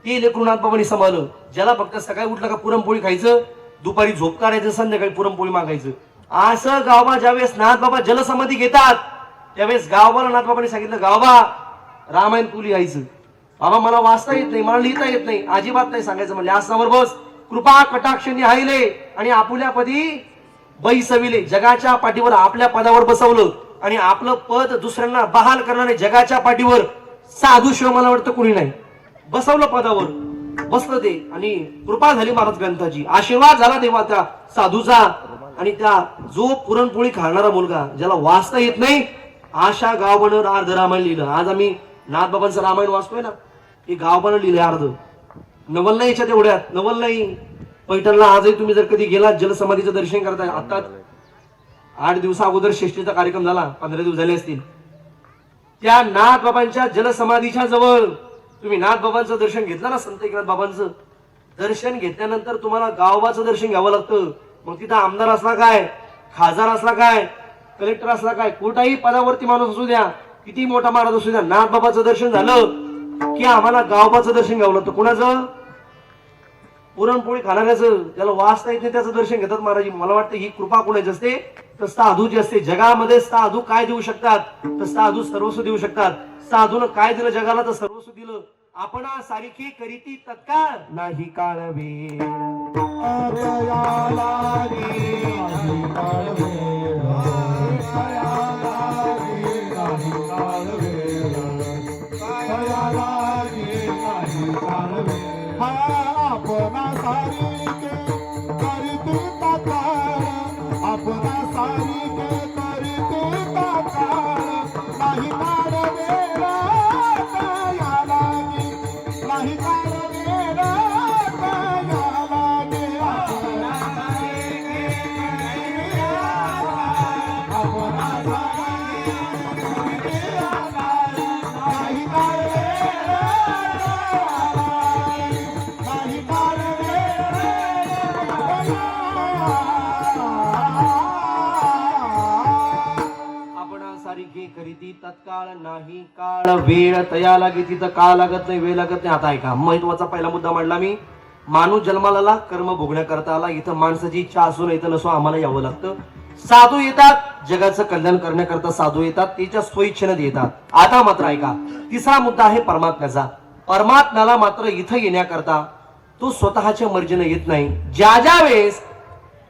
ते लेकरू नाथबाबांनी सांभाळलं. ज्याला फक्त सकाळी उठलं का पुरणपोळी खायचं, दुपारी झोप काढायचं, संध्याकाळी पुरणपोळी मागायचं. असं गावबा ज्यावेळेस नाथबाबा जलसमाधी घेतात त्यावेळेस गावबाला नाथबाबांनी सांगितलं, गावबा रामायण तू लिहायचं. बाबा मला वाचता येत नाही, मला लिहिता येत नाही, अजिबात नाही सांगायचं. म्हणले आसनावर बस. कृपा कटाक्षांनी हायले आणि आपुल्या पदी बाई सविले. जगाच्या पाठीवर आपल्या पदावर बसवलं आणि आपलं पद दुसऱ्यांना बहाल करणारे जगाच्या पाठीवर साधू शिव मला वाटतं कुणी नाही. बसवलं पदावर, बसलं ते. आणि कृपा झाली महाराज ग्रंथाची, आशीर्वाद झाला देवा त्या साधूचा. आणि त्या जो पुरणपोळी खाणारा मुलगा, ज्याला वाचता येत नाही, आशा गावबानं अर्ध रामायण लिहिलं. आज आम्ही नाथबाबांचं रामायण वाचतोय ना, हे गावबानं लिहिलंय अर्ध. नवल नाही याच्यात एवढ्यात, नवल नाही. पैठणला आजही तुम्ही जर कधी गेलात जलसमाधीचं दर्शन करताय. आता 8 दिवसा अगोदर षष्टीचा कार्यक्रम झाला, 15 दिवस झाले असतील. त्या नाथबाबांच्या जलसमाधीच्या जवळ तुम्ही नाथबाबांचं दर्शन घेतलं ना, संत एकनाथ बाबांचं दर्शन घेतल्यानंतर तुम्हाला गावबाचं दर्शन घ्यावं लागतं. मग तिथं आमदार असला काय, खासदार असला काय, कलेक्टर असला काय, कोणताही पदावरती माणूस असू द्या, किती मोठा महाराज असू द्या, नाथबाबाचं दर्शन झालं की आम्हाला गावबाचं दर्शन घ्यावं लागतं. कुणाचं? पुरणपोळी खाणाऱ्याचं. त्याला वाचता येत नाही त्याचं दर्शन घेतात महाराज. मला वाटतं ही कृपा कोणाची असते तर साधूची असते. जगामध्ये साधू काय देऊ शकतात तर साधू सर्वस्व देऊ शकतात. साधून काय दिलं जगाला तर सर्वस्व दिलं. आपण सारिखी करीती तत्काळ नाही काळ वेळ. तत्काळ नाही काळ वेळ तया लागे. तिथं काळ लागत नाही, वेळ लागत नाही. आता ऐका, महत्वाचा पहिला मुद्दा मांडला मी. माणूस जन्माला आला, कर्म भोगण्याकरता आला. इथं माणसाची इच्छा असू नाही तर नसो आम्हाला यावं लागतं. साधू येतात जगाचं कल्याण करण्याकरता, साधू येतात त्याच्या स्वइच्छेने येतात. आता मात्र ऐका, तिसरा मुद्दा आहे परमात्म्याचा. परमात्म्याला मात्र इथं येण्याकरता तो स्वतःच्या मर्जीने येत नाही. ज्या ज्या वेळेस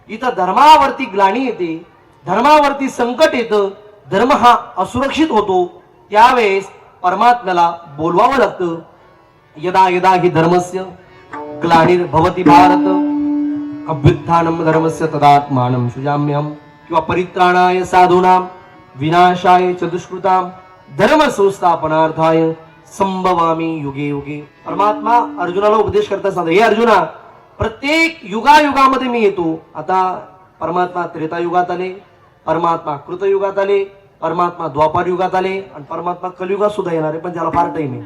इथं धर्मावरती ग्लानी येते, धर्मावरती संकट येतं, धर्म हा असुरक्षित होतो, त्यावेळेस परमात्म्याला बोलवावं लागतं. यदा यदा हि धर्मस्य ग्लानिर्भवति भारत अभ्युत्थानम धर्मस्य तदात्मानं सृजाम्यहम्. किंवा परित्राणाय साधूनां विनाशाय च दुष्कृतां धर्म संस्थापनार्थाय संभवामी युगे युगे. परमात्मा अर्जुनाला उपदेश करता सांगतो, हे अर्जुना, प्रत्येक युगायुगामध्ये मी येतो. आता परमात्मा त्रेतायुगात आले, परमात्मा कृतयुगात आले, परमात्मा द्वापार युगात आले आणि परमात्मा कलियुगात सुद्धा येणार आहे, पण त्याला फार टाइम आहे.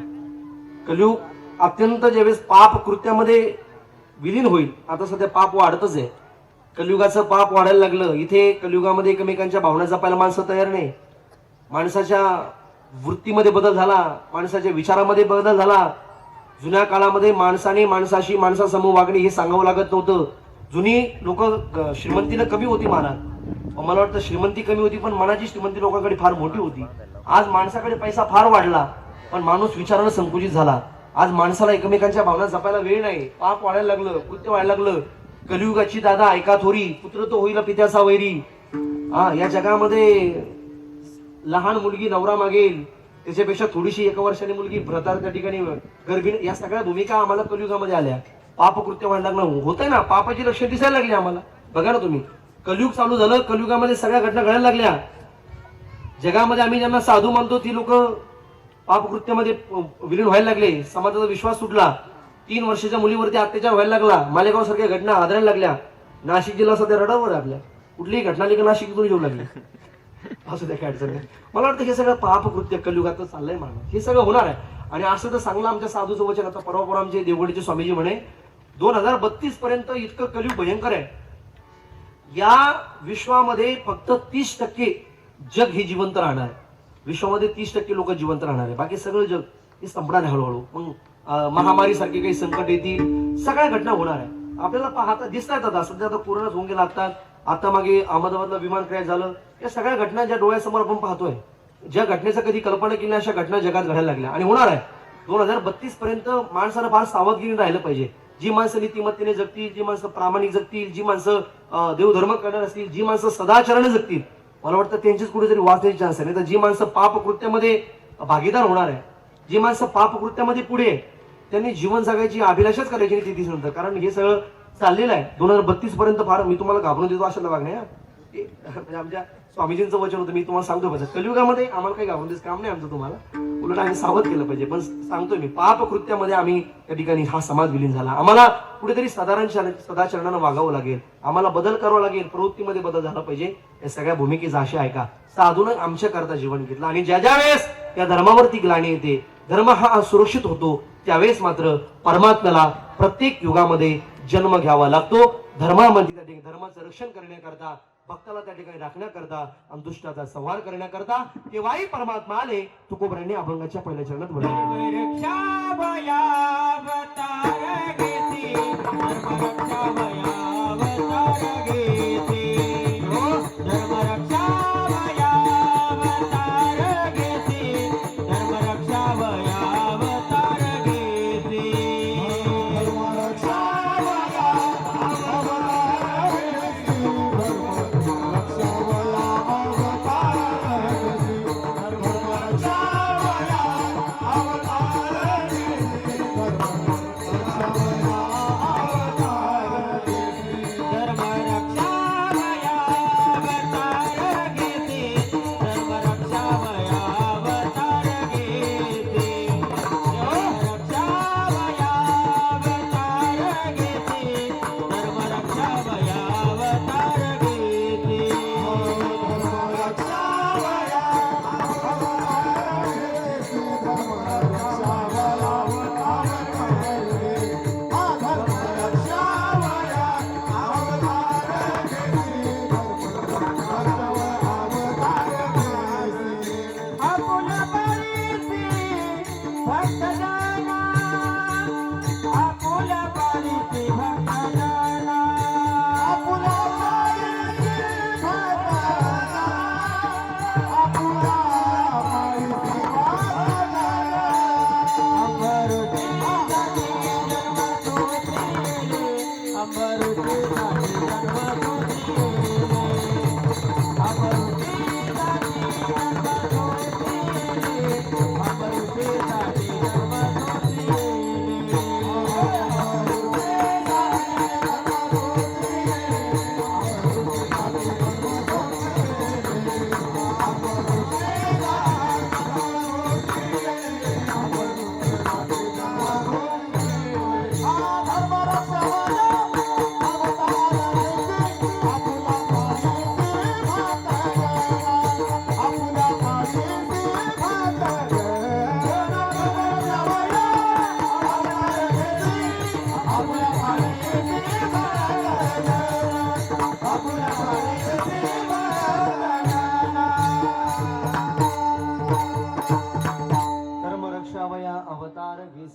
कलियुग अत्यंत ज्यावेळेस पाप कृत्यामध्ये विलीन होईल, आता सध्या पाप वाढतच आहे. कलियुगाचं पाप वाढायला लागलं. इथे कलियुगामध्ये एकमेकांच्या भावना जपायला माणसं तयार नाही. माणसाच्या वृत्तीमध्ये बदल झाला, माणसाच्या विचारामध्ये बदल झाला. जुन्या काळामध्ये माणसाने माणसाशी माणसासमोर वागणे हे सांगावं लागत नव्हतं. जुनी लोक श्रीमंतीनं कमी होती महाराज, मला वाटतं श्रीमंती कमी होती पण मनाची श्रीमंती लोकांकडे फार मोठी होती. आज माणसाकडे पैसा फार वाढला पण माणूस विचारानं संकुचित झाला. आज माणसाला एकमेकांच्या भावना जपायला वेळ नाही. पाप वाढायला लागलं, कृत्य वाढायला लागलं. कलियुगाची दादा ऐका थोरी, पुत्र तो होईल पित्याचा वैरी. या जगामध्ये लहान मुलगी नवरा मागेल, त्याच्यापेक्षा थोडीशी 1 वर्षाची मुलगी भ्रतार त्या ठिकाणी गर्भिणी, या सगळ्या भूमिका आम्हाला कलियुगामध्ये आल्या. पापकृत्य व्हायला लागलं, होतंय ना, पापाची लक्षणं दिसायला लागली आम्हाला. बघा ना तुम्ही, कलियुग चालू झालं, कलियुगामध्ये सगळ्या घटना घडायला लागल्या. जगामध्ये आम्ही ज्यांना साधू मानतो ती लोक पापकृत्यामध्ये विलीन व्हायला लागले. समाजाचा विश्वास सुटला. 3 वर्षाच्या मुलीवरती अत्याचार व्हायला लागला. मालेगाव सारख्या घटना आदरायला लागल्या. नाशिक जिल्हा सध्या रडावर आपल्या, कुठलीही घटना लिहिली नाशिकतून येऊ लागली. असं त्या काय अडचण नाही. मला वाटतं हे सगळं पापकृत्य कलियुगात चाललंय माणूस, हे सगळं होणार आहे. आणि असं तर चांगलं आमच्या साधूचं वचन, आता परवा आमचे देवगडीचे स्वामीजी म्हणे 2032 पर्यंत इतकं कलियुग भयंकर आहे. या विश्वामध्ये फक्त 30% जग हे जिवंत राहणार आहे. विश्वामध्ये 30% लोक जिवंत राहणार आहे, बाकी सगळं जग हे संपणार आहे हळूहळू. मग महामारी सारखे काही संकट येतील, सगळ्या घटना होणार आहे. आपल्याला पाहता दिसत आहेत. आता सध्या आता कोरोनाच होऊन गेला. आता मागे अहमदाबादला विमान क्रॅश झालं. या सगळ्या घटना ज्या डोळ्यासमोर आपण पाहतोय, ज्या घटनेचा कधी कल्पना केली अशा घटना जगात घडायला लागल्या आणि होणार आहे. 2032 पर्यंत माणसानं फार सावधगिरी राहिलं पाहिजे. जी माणसं नीतिमत्तेने जगतील, जी माणसं प्रामाणिक जगतील, जी माणसं देवधर्म करणार असतील, जी माणसं सदाचरणाने जगतील, मला वाटतं त्यांचीच कुठेतरी वाचण्याची चान्स आहे. नाही तर जी माणसं पापकृत्यामध्ये भागीदार होणार आहे, जी माणसं पापकृत्यामध्ये पुढे, त्यांनी जीवन जगायची अभिलाषाच करायची नाही 33 नंतर. कारण हे सगळं चाललेलं आहे. 2032 पर्यंत फार मी तुम्हाला घाबरून देतो अशा वागणे. म्हणजे आमच्या स्वामीजींचं वचन होतं, मी तुम्हाला सांगतो पाहिजे कलियुगामध्ये आम्हाला काही घाबरून द्यायचं काम नाही आमचं. तुम्हाला उलट आम्ही सावध केलं पाहिजे. पण सांगतोय मी, पापकृत्यामध्ये आम्ही त्या ठिकाणी हा समाज विलीन झाला. आम्हाला कुठेतरी सदाचरणानं वागावं लागेल, आम्हाला बदल करावा लागेल, प्रवृत्तीमध्ये बदल झाला पाहिजे. या सगळ्या भूमिकेचा आशय ऐका. साधून आमच्या करता जीवन घेतलं आणि ज्या ज्या वेळेस या धर्मावरती ग्लानी येते, धर्म हा असुरक्षित होतो, त्यावेळेस मात्र परमात्म्याला प्रत्येक युगामध्ये जन्म घ्यावा लागतो. धर्मामध्ये त्या ठिकाणी धर्माचं रक्षण करण्याकरता, भक्ताला त्या ठिकाणी राखण्याकरता आणि दुष्टाचा संहार करण्याकरता केव्हाही परमात्मा आले. तुकोबरांनी अभंगाच्या पहिल्या चरणात म्हटलं,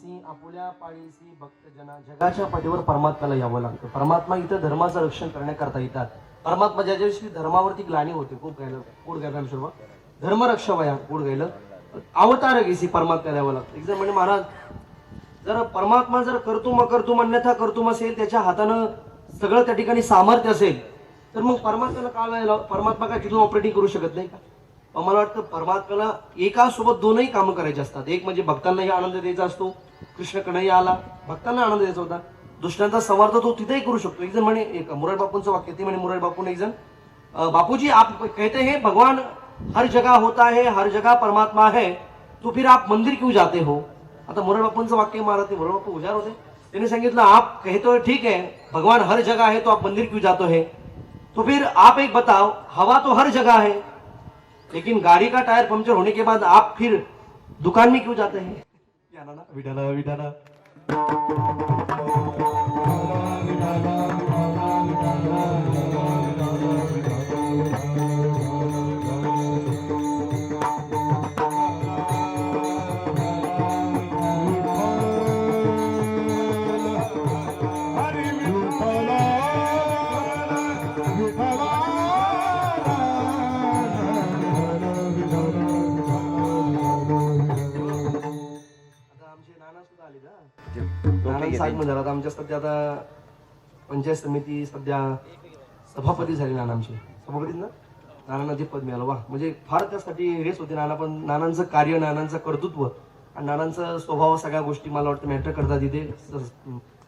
पाळीसी आपुल्या पाळीसी भक्तजना जगाच्या पाठीवर परमात्म्याला यावं लागतं. परमात्मा इथं धर्माचं रक्षण करण्याकरता येतात. परमात्मा ज्या दिवशी धर्मावरती ग्लानी होते खूप गायलं कोड गायला सर्व धर्म रक्षावया कोड गायलं अवतार घेसी परमात्म्याला यावं लागतं. एक जण म्हणजे महाराज जर परमात्मा जर कर्तुम अन्यथा कर्तुम असेल त्याच्या हातानं सगळं त्या ठिकाणी सामर्थ्य असेल तर मग परमात्म्याला काय व्हायला परमात्मा काय तिथून ऑपरेटिंग करू शकत नाही का? मला वाटतं परमात्म्याला एकासोबत दोनही कामं करायची असतात. एक म्हणजे भक्तांनाही आनंद द्यायचा असतो. कृष्ण कन्हैया आला भक्तांना आनंद द्यायचा होता. दुसऱ्यांचा संवाद तो तिथेही करू शकतो. एक जण म्हणे एक मुरारी बापूंचं वाक्य ते म्हणे मुरारी बापूने एक जण बापूजी आप कहते हैं भगवान हर जगह होता है हर जगह परमात्मा है तो फिर आप मंदिर क्यों जाते हो. आता मुरारी बापूंचं वाक्य महाराज ते मुरारी बापू हुशार होते. त्यांनी सांगितलं आप कहते हो ठीक है भगवान हर जगह है तो आप मंदिर क्यों जाते है तो फिर आप एक बताओ हवा तो हर जगह है लेकिन गाड़ी का टायर पंक्चर होने के बाद आप फिर दुकान में क्यों जाते हैं. विठाला विठाला झाला आमच्या सध्या आता पंचायत समिती सध्या सभापती झाली नाना आमचे सभापती ना नानांना जे पद मिळालं वा म्हणजे फार त्यासाठी रेस होते नाना पण नानांचं कार्य नानांचं कर्तृत्व आणि नानांचा स्वभाव सगळ्या गोष्टी मला वाटतं मॅटर करतात तिथे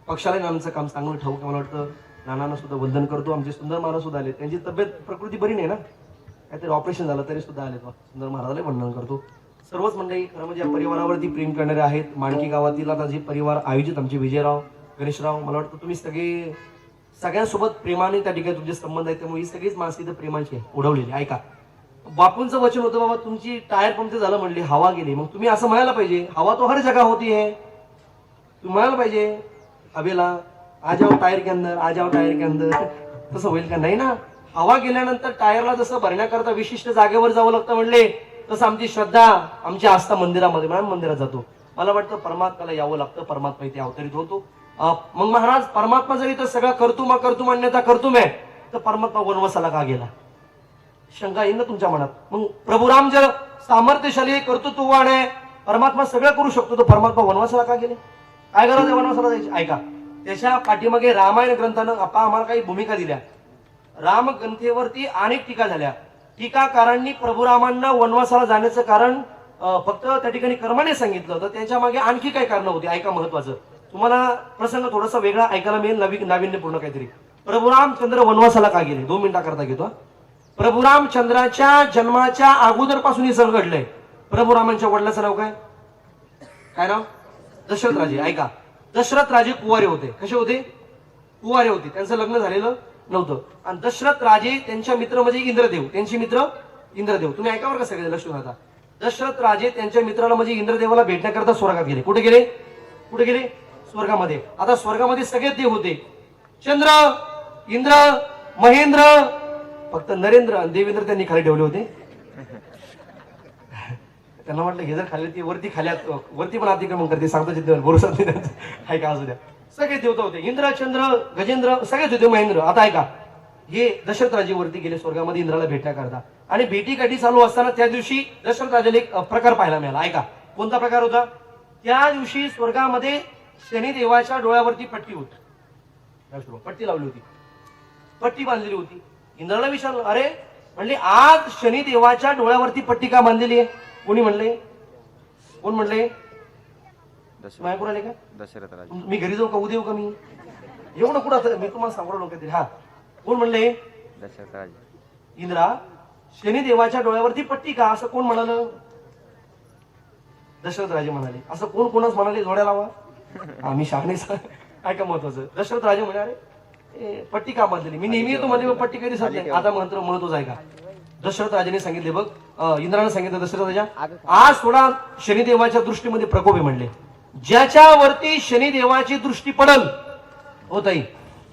पक्षाला नानांचं काम चांगलं ठाऊक मला वाटतं नानांना सुद्धा वंदन करतो. आमचे सुंदर महाराज सुद्धा आले त्यांची तब्येत प्रकृती बरी नाही ना काहीतरी ऑपरेशन झालं तरी सुद्धा आले सुंदर महाराजाला वंदन करतो. सर्वच मंडळी खरं म्हणजे या परिवारावरती प्रेम करणारे आहेत. माणकी गावातील आता जे परिवार आयोजित आमचे विजयराव गणेशराव मला वाटतं तुम्ही सगळे सगळ्यांसोबत प्रेमाने त्या ठिकाणी तुमचे संबंध आहेत त्यामुळे ही सगळीच माणसं इथं प्रेमाची उडवलेली. ऐका बापूंचं वचन होतं बाबा तुमची टायर पंक्चर झालं म्हणले हवा गेली मग तुम्ही असं म्हणायला पाहिजे हवा तो हर जगह होती है. तुम्ही म्हणायला पाहिजे हवेला आ जाओ टायर के अंदर आ जाओ टायर के अंदर तसं होईल का नाही ना. हवा गेल्यानंतर टायरला जसं भरण्याकरता विशिष्ट जागेवर जावं लागतं म्हणले तसं आमची श्रद्धा आमची आस्था मंदिरामध्ये म्हणून मंदिरात जातो. मला वाटतं परमात्म्याला यावं लागतं. परमात्मा इथे अवतरित होतो. मग महाराज परमात्मा जर इथं सगळा कर्तुम अन्यथा कर्तुम आहे तर परमात्मा वनवासाला का गेला शंका येईल ना तुमच्या मनात. मग प्रभू राम जर सामर्थ्यशाली कर्तृत्ववान आहे परमात्मा सगळं करू शकतो तर परमात्मा वनवासाला का गेले काय गरज आहे वनवासाला जायची. ऐका त्याच्या पाठीमागे रामायण ग्रंथानं आम्हाला काही भूमिका दिल्या. राम ग्रंथेवरती अनेक टीका झाल्या. टीकाकारांनी प्रभुरामांना वनवासाला जाण्याचं कारण फक्त त्या ठिकाणी कर्माने सांगितलं होतं त्याच्या मागे आणखी काही कारण होती. ऐका महत्वाचं तुम्हाला प्रसंग थोडासा वेगळा ऐकायला मिळेल नाविन्यपूर्ण काहीतरी. प्रभू रामचंद्र वनवासाला का गेले 2 मिनिटाकरता घेतो. प्रभू रामचंद्राच्या जन्माच्या अगोदरपासून हे सगळं घडलंय. प्रभू रामांच्या वडिलाचं नाव काय काय नाव दशरथ राजे. ऐका दशरथ राजे कुवारे होते. कसे होते कुवारे होते. त्यांचं लग्न झालेलं नव्हतं आणि दशरथ राजे त्यांच्या मित्र म्हणजे इंद्रदेव त्यांचे मित्र इंद्रदेव. तुम्ही ऐकावर का सगळे लक्ष घालता. दशरथ राजे त्यांच्या मित्राला म्हणजे इंद्रदेवाला भेटण्याकरता स्वर्गात गेले. कुठे गेले स्वर्गामध्ये. आता स्वर्गामध्ये सगळे देव होते चंद्र इंद्र महेंद्र फक्त नरेंद्र आणि देवेंद्र त्यांनी खाली ठेवले होते. त्यांना म्हटलं हे जर खाली ती वरती वरती पण अतिक्रमण करते सांगतो भरोसा ऐका असू द्या. सगळे देवता होते इंद्र चंद्र गजेंद्र सगळेच होते महेंद्र. आता ऐका हे दशरथ राजे वरती गेले स्वर्गामध्ये इंद्राला भेटण्याकरता आणि भेटीगाठी चालू असताना त्या दिवशी दशरथ राजाला एक प्रकार पाहायला मिळाला. ऐका कोणता प्रकार होता. त्या दिवशी स्वर्गामध्ये शनिदेवाच्या डोळ्यावरती पट्टी होती. पट्टी लावली होती पट्टी बांधलेली होती. इंद्राला विचारलं अरे म्हणले आज शनिदेवाच्या डोळ्यावरती पट्टी का बांधलेली आहे. कोणी म्हणले कोण म्हणले मायापूर आले का दशरथ राजे. मी घरी जाऊ का उद्या येऊ का मी एवढं कुठं मी तुम्हाला सांगू लोक हा कोण म्हणले दशरथ राजे. इंद्रा शनिदेवाच्या डोळ्यावरती पट्टी का असं कोण म्हणाल दशरथ राजे म्हणाले. असं कोण कोणाच म्हणाले जोड्या लावा आम्ही शाहने ऐका महत्वाचं. दशरथ राजे म्हणाले पट्टी का बांधलेली मी नेहमी येतो मध्ये पट्टी कधी सांगते आता मंत्र महत्वाचं आहे का. दशरथ राजाने सांगितले बघ इंद्राने सांगितलं दशरथ राजा आज थोडा शनिदेवाच्या दृष्टीमध्ये प्रकोप आहे म्हणले. ज्याच्यावरती शनिदेवाची दृष्टी पडल होताई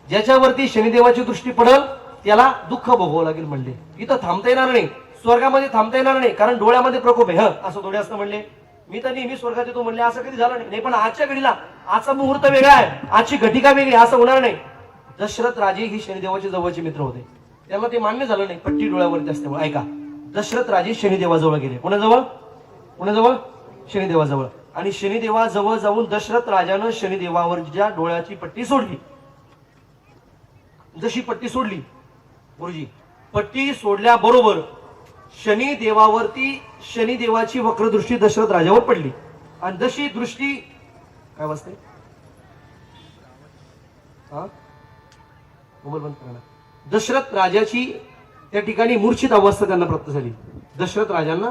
ज्याच्यावरती शनिदेवाची दृष्टी पडल त्याला दुःख भोगावं लागेल म्हणले. इथं थांबता येणार नाही स्वर्गामध्ये थांबता येणार नाही कारण डोळ्यामध्ये प्रकोप आहे. असं थोडे असतं म्हणले मी तर नेहमी स्वर्गात येतो म्हणले, असं कधी झालं नाही. पण आजच्या घडीला आजचा मुहूर्त वेगळा आहे, आजची घटिका वेगळी, असं होणार नाही. दशरथ राजे ही शनिदेवाचे जवळचे मित्र होते, त्यांना ते मान्य झालं नाही पट्टी डोळ्यावरती असल्यामुळे. ऐका, दशरथ राजे शनिदेवाजवळ गेले. कोणाजवळ? कोणाजवळ? शनिदेवाजवळ. आणि शनिदेवाजवळ जाऊन दशरथ राजानं शनिदेवावरच्या डोळ्याची पट्टी सोडली. जशी पट्टी सोडली गुरुजी, पट्टी सोडल्याबरोबर शनिदेवाची वक्रदृष्टी दशरथ राजावर पडली. आणि जशी दृष्टी काय वाजते, हा मोबाईल बंद करा ना. दशरथ राजाची त्या ठिकाणी मूर्छित अवस्था त्यांना प्राप्त झाली. दशरथ राजांना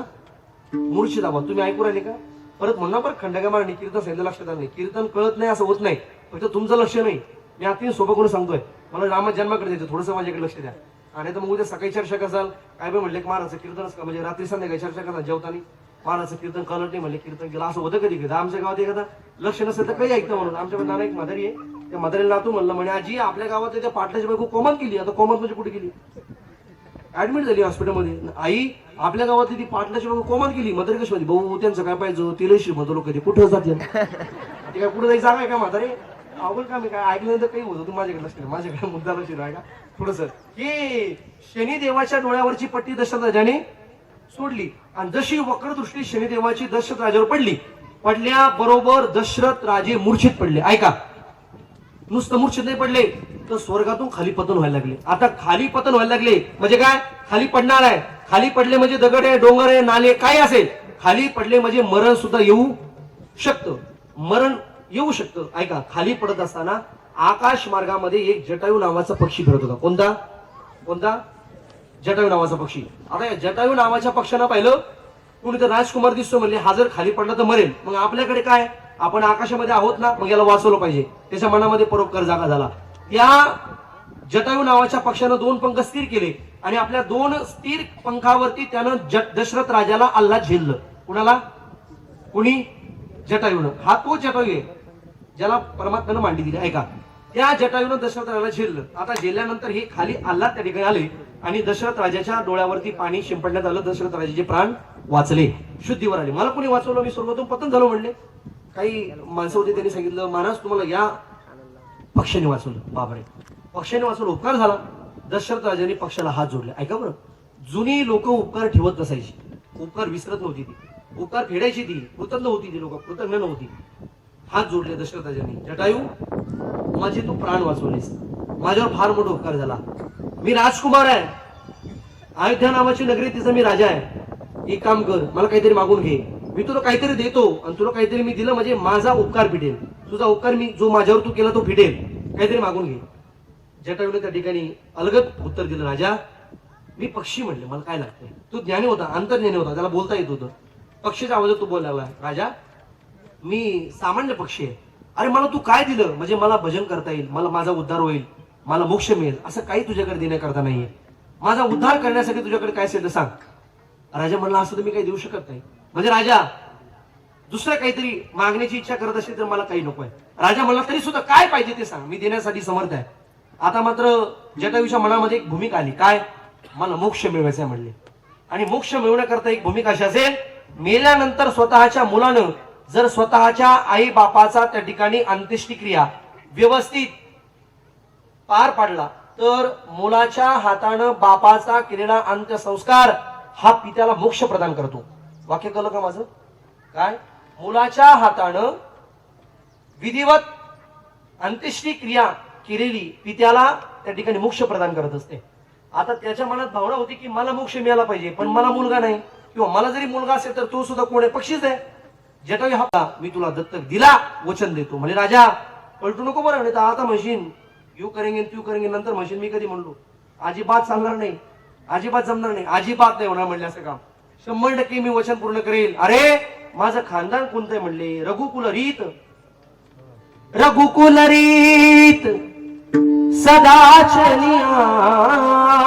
मूर्छित अवस्था. तुम्ही ऐकू राहिले का? परत म्हणणार बरं, खंडगा मारणी कीर्तन सांगितलं, लक्षात आलं नाही. कीर्तन कळत नाही असं होत नाही, फक्त तुमचं लक्ष नाही. मी अति सोपं करून सांगतोय, मला रामा जन्माकडे द्यायचं, थोडंसं माझ्याकडे लक्ष द्या. आणि तर मग उद्या सकाळी चर्चा कराल, काय बी म्हणले की महाराजचं कीर्तनच का, म्हणजे रात्री संध्याकाळी चर्चा करणार जेवताना, महाराजचं कीर्तन कळत नाही म्हणले, कीर्तन केलं, असं होतं कधी कधी. आमच्या गावात एखादा लक्ष नसेल तर काही ऐकतं म्हणून. आमच्याकडे नाना एक म्हातारी आहे, त्या म्हातारीला नातू म्हणलं म्हणे, आजी आपल्या गावात त्या पाटलाची बायको कोमात गेली. आता कोमात म्हणजे कुठे गेली? ऍडमिट झाली हॉस्पिटलमध्ये. आई आपल्या गावातली ती पाटलाची बायको कोमात गेली. म्हातारी कशी म्हणते, भाऊ त्यांचं काय पाहिजे, तिला श्रीमंत लोक कुठं जाते, ती काय कुठं जायची जागा आहे का म्हातारी? अवघड काम आहे काय? ऐकल्यानंतर काही होतं. तू माझ्याकडे लक्ष, माझ्याकडे मुद्दा लक्ष आहे का थोडस. की शनिदेवाच्या डोळ्यावरची पट्टी दशरथ राजाने सोडली. आणि जशी वक्रदृष्टी शनिदेवाची दशरथ राजावर पडली, पडल्याबरोबर दशरथ राजे मूर्छित पडले. ऐका, नुसतं मूर्छित नाही पडले, तर स्वर्गातून खाली पतन व्हायला लागले. आता खाली पतन व्हायला लागले म्हणजे काय? खाली पडणार आहे. खाली पडले म्हणजे दगड आहे, डोंगर आहे, नाले काय असेल, खाली पडले म्हणजे मरण सुद्धा येऊ शकतं. मरण येऊ शकतं. ऐका, खाली पडत असताना आकाश मार्गामध्ये एक जटायू नावाचा पक्षी फिरत होता. कोणता? कोणता? जटायू नावाचा पक्षी. आता या जटायू नावाच्या पक्षानं पाहिलं, कोणी तर राजकुमार दिसतो म्हणले, हा जर खाली पडला तर मरेल. मग आपल्याकडे काय, आपण आकाशामध्ये आहोत ना, मग याला वाचवलं पाहिजे. त्याच्या मनामध्ये परोपकार जागा झाला. या जटायू नावाच्या पक्षानं 2 पंख स्थिर केले आणि आपल्या 2 स्थिर पंखावरती त्यानं दशरथ राजाला अल्ला झेललं. कुणाला? कुणी? जटायूनं. हा तो जटायू आहे ज्याला परमात्म्यानं मांडी दिली. ऐका, त्या जटायूनं दशरथ राजाला झेललं. आता झेलल्यानंतर हे खाली अल्ला त्या ठिकाणी आले आणि दशरथ राजाच्या डोळ्यावरती पाणी शिंपडण्यात आलं. दशरथ राजाचे प्राण वाचले, शुद्धीवर आले. मला कोणी वाचवलं? मी स्वर्गातून पतन झालो म्हणले. काही माणसं होती, त्यांनी सांगितलं, महाराज तुम्हाला या पक्षाने वाचवलं. बापरे, पक्षाने वाचवलं, उपकार झाला. दशरथ राजाने पक्षाला हात जोडले. ऐका बरं, जुनी लोक उपकार ठेवत नसायची, उपकार विसरत नव्हती ती, उपकार फेडायची ती, कृतज्ञ होती ती लोक, कृतज्ञ नव्हती. हात जोडले दशरथ राजाने. जटायू, माझे तू प्राण वाचवलेस, माझ्यावर फार मोठा उपकार झाला. मी राजकुमार आहे, अयोध्या नावाची नगरी, तिचा मी राजा आहे. एक काम कर, मला काहीतरी मागून घे, मी तुला काहीतरी देतो आणि तुला काहीतरी मी दिलं म्हणजे माझा उपकार फिटेल, तुझा उपकार मी जो माझ्यावर तू केला तो फिटेल, काहीतरी मागून घे. जटायूने त्या ठिकाणी अलगद उत्तर दिलं, राजा मी पक्षी म्हणले, मला काय लागतंय. तू ज्ञानी होता, अंतर्ज्ञानी होता, त्याला बोलता येत होतं. पक्षीच्या आवाजात तू बोलायला लागला, राजा मी सामान्य पक्षी आहे. अरे मला तू काय दिलं म्हणजे मला भजन करता येईल, मला माझा उद्धार होईल, मला मोक्ष मिळेल, असं काही तुझ्याकडे देण्याकरता नाहीये. माझा उद्धार करण्यासाठी तुझ्याकडे काय असेल तर सांग. राजा म्हणला, असं तर मी काही देऊ शकत नाही. म्हणजे राजा दुसरं काहीतरी मागण्याची इच्छा करत असेल तर मला काही नकोय. राजा म्हणला, तरी सुद्धा काय पाहिजे ते सांग, मी देण्यासाठी समर्थ आहे. आता मात्र जटायूच्या मनामध्ये एक भूमिका आली, काय, मला मोक्ष मिळवायचा म्हणले. आणि मोक्ष मिळवण्याकरता एक भूमिका अशी असेल, मेल्यानंतर स्वतःच्या मुलानं जर स्वतःच्या आई बापाचा त्या ठिकाणी अंत्येष्टिक्रिया व्यवस्थित पार पाडला तर मुलाच्या हातानं बापाचा केलेला अंत्यसंस्कार हा पित्याला मोक्ष प्रदान करतो. वाक्य कळलं का माझं? काय, मुलाच्या हातानं विधिवत अंत्येष्टिक्रिया केलेली पित्याला त्या ठिकाणी मोक्ष प्रदान करत असते. आता त्याच्या मनात भावना होती की मला मोक्ष मिळाला पाहिजे, पण मला मुलगा नाही, किंवा मला जरी मुलगा असेल तर तो सुद्धा कोण आहे, पक्षीच आहे. जटायू हा, मी तुला दत्तक दिला, वचन देतो. म्हणजे राजा पलटू नको बरं, नाही तर आता म्हणशील यू करेंगे तू करेंगे, नंतर म्हणशील मी कधी म्हणलो. अजिबात चालणार नाही, अजिबात जमणार नाही, अजिबात नाही होणार म्हणले असं काम. 100% मी वचन पूर्ण करेल. अरे माझं खानदान कोणतं आहे म्हणले, रघुकुल रीत, रघुकुल रीत सदा चली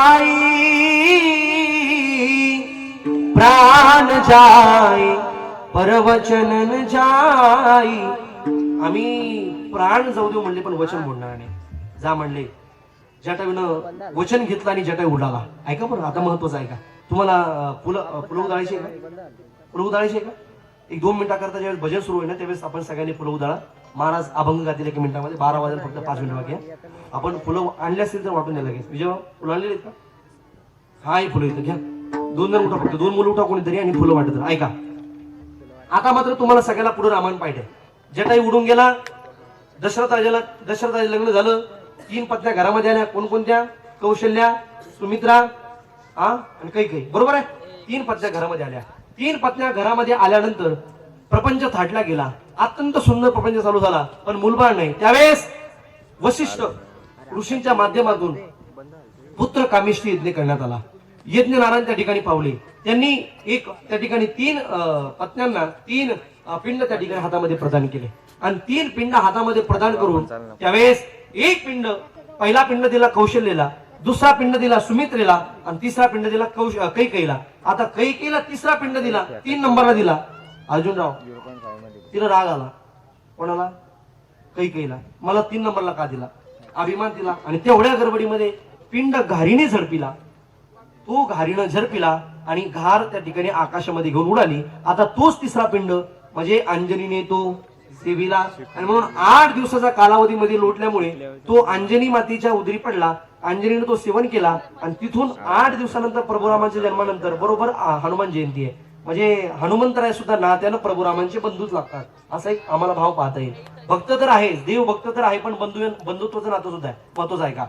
आई, प्राण जाय परवचन जाई. आम्ही प्राण जाऊ देऊ म्हणले पण वचन बोलणार नाही. जा म्हणले. जटायूनं वचन घेतलं आणि जटायू उडाला. ऐका बरं, आता महत्वाचं ऐका. तुम्हाला फुलं उधळायची का? फुलं उधळायची का? एक 2 मिनिटाकरता ज्यावेळेस भजन सुरू होईल ना त्यावेळेस आपण सगळ्यांनी फुलं उधळा. महाराज अभंग गातील 1 मिनिटामध्ये, 12 वाजेल फक्त 5 मिनिट बाकी आहे. आपण फुलं आणले असतील तर वाटून द्या लगेच. विजय फुलं आणलेली आहेत का? हा ही फुलं इथं घ्या. 2 जण उठा, फक्त 2 मुलं उठा कोणीतरी आणि फुलं वाटत राहा. ऐका, आता मात्र तुम्हाला सगळ्याला पुढे रामायण पाहिजे. जटाई उडून गेला, दशरथाचे लग्न झालं, 3 पत्न्या घरामध्ये आल्या. कोणकोणत्या? कौशल्या, सुमित्रा आणि कैकेयी. बरोबर आहे? 3 पत्न्या घरामध्ये आल्या. 3 पत्न्या घरामध्ये आल्यानंतर प्रपंच थाटला गेला. अत्यंत सुंदर प्रपंच चालू झाला, पण मुलबाळ नाही. त्यावेळेस वशिष्ठ ऋषींच्या माध्यमातून पुत्र कामेष्टी यज्ञ करण्यात आला. यज्ञ नारायण त्या ठिकाणी पावले. त्यांनी त्या ठिकाणी 3 पत्न्यांना 3 पिंड त्या ठिकाणी हातामध्ये प्रदान केले आणि 3 पिंड हातामध्ये प्रदान करून त्यावेळेस एक पिंड, पहिला पिंड दिला कौशल्यला, दुसरा पिंड दिला सुमित्रेला आणि तिसरा पिंड दिला कैकेयीला. आता कैकेयीला तिसरा पिंड दिला, 3 नंबरला दिला अर्जुनराव. तिला राग आला. कोणाला? कैकेयीला. मला 3 नंबरला का दिला? अभिमान दिला. आणि तेवढ्या गडबडीमध्ये पिंड घारीने झडपिला. तो घारीनं झडपिला आणि घार त्या ठिकाणी आकाशामध्ये घेऊन उडाली. आता तोच तिसरा पिंड म्हणजे अंजनीने तो सेविला आणि म्हणून 8 दिवसाचा कालावधीमध्ये लोटल्यामुळे तो अंजनी मातेच्या उदरी पडला. अंजनीने तो सेवन केला आणि तिथून 8 दिवसानंतर प्रभुरामांच्या जन्मानंतर बरोबर हनुमान जयंती आहे. म्हणजे हनुमंतराय सुद्धा नात्यानं प्रभुरामांचे बंधूच लागतात, असा एक आम्हाला भाव पाहता येईल. भक्त तर आहे, देव भक्त तर आहे, पण बंधुत्वाचं नातं सुद्धा आहे. महत्वाचं आहे का?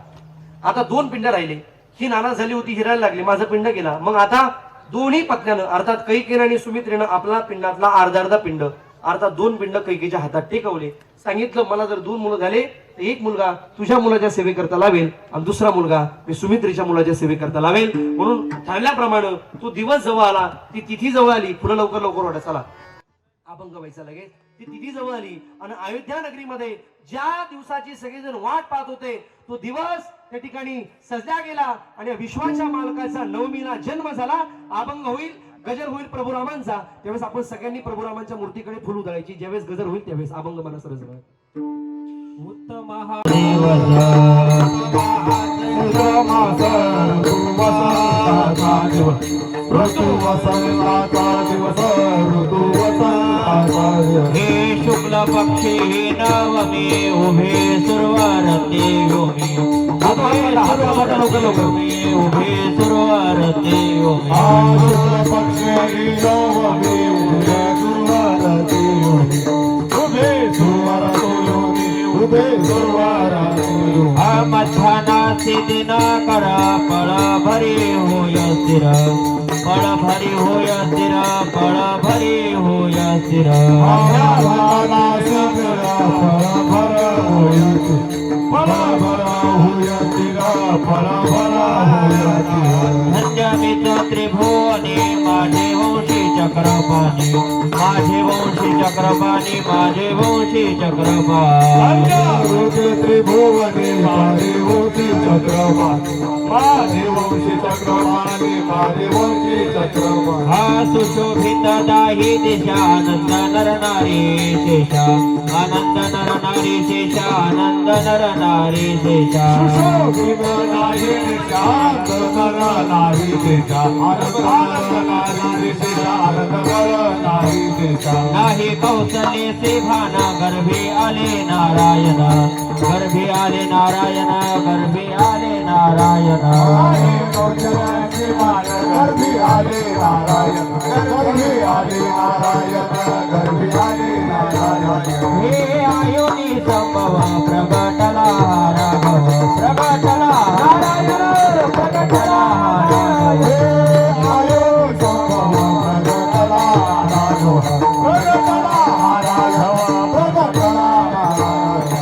आता 2 पिंड राहिले. ही नाराज झाली होती, हिरायला लागली, माझा पिंड गेला. मग आता दोन्ही पत्न्यानं अर्थात कैकेयी आणि सुमित्रेनं आपला पिंडातला अर्धा पिंड अर्थात 2 पिंड कैकेयीच्या हातात टेकवले. सांगितलं, मला जर 2 मुलं झाले तर एक मुलगा तुझ्या मुलाच्या सेवेकरता लावेल आणि दुसरा मुलगा मी सुमित्रेच्या मुलाच्या सेवेकरता लावेल. म्हणून ठरल्याप्रमाणे तो दिवस जवळ आला, ती तिथी जवळ आली. फुलं लवकर वाटा, चला अभंग व्हायचा लगेच. ती तिथी जवळ आली आणि अयोध्या नगरीमध्ये ज्या दिवसाची सगळेजण वाट पाहत होते तो दिवस त्या ठिकाणी सजला गेला आणि विश्वाच्या मालकाचा नवमीला जन्म झाला. अभंग होईल, गजर होईल प्रभुरामांचा. त्यावेळेस आपण सगळ्यांनी प्रभुरामांच्या मूर्तीकडे फुल उधळायची. ज्यावेळेस गजर होईल त्यावेळेस अभंग म्हणा सरळ उत्तम हे शुक्ल पक्षी नवमी उभे सुरवारते योमी उभे सुरवारते योमी शुक्ल पक्षी नवमी उभे सुरवारते योमी उभे सुरवारते योमी उभे सुरवारते योमी मध्यानासी दिन कर पळ भरी होय स्थिर पळ भरी होय स्थिर पळ भरी होय स्थिर धन्यमित त्रिभुवने माझे वंशी चक्रपाणी माझे वंशी चक्रपाणी माझे वंशी चक्रपाणी त्रिभुवने माझे वंशी चक्रपाणी माझे वंशी चक्रपाणी माझे वंशी चक्रपाणी हा सुशोभित दाही दिशा आनंद नर नारी शेषा आनंद नर नारी शेषा आनंद नर नारी शेषा सुशोभित दाही दिशा आनंद नर नारी शेषा आनंद नारी शेषा आनंद नर नारी शेषा नाही कौशल्ये से भाना गर्भे आले नारायण गर्भे आले नारायण गर्भे आले नारायण गर्भी आले नारायण गर्भी आले नारायण गर्भी आले नारायण हे आयोनी संभव प्रगटला राघव प्रगटला नारायण प्रगटला हे आयो संभव प्रगटला राघव प्रगटला राघव प्रगटला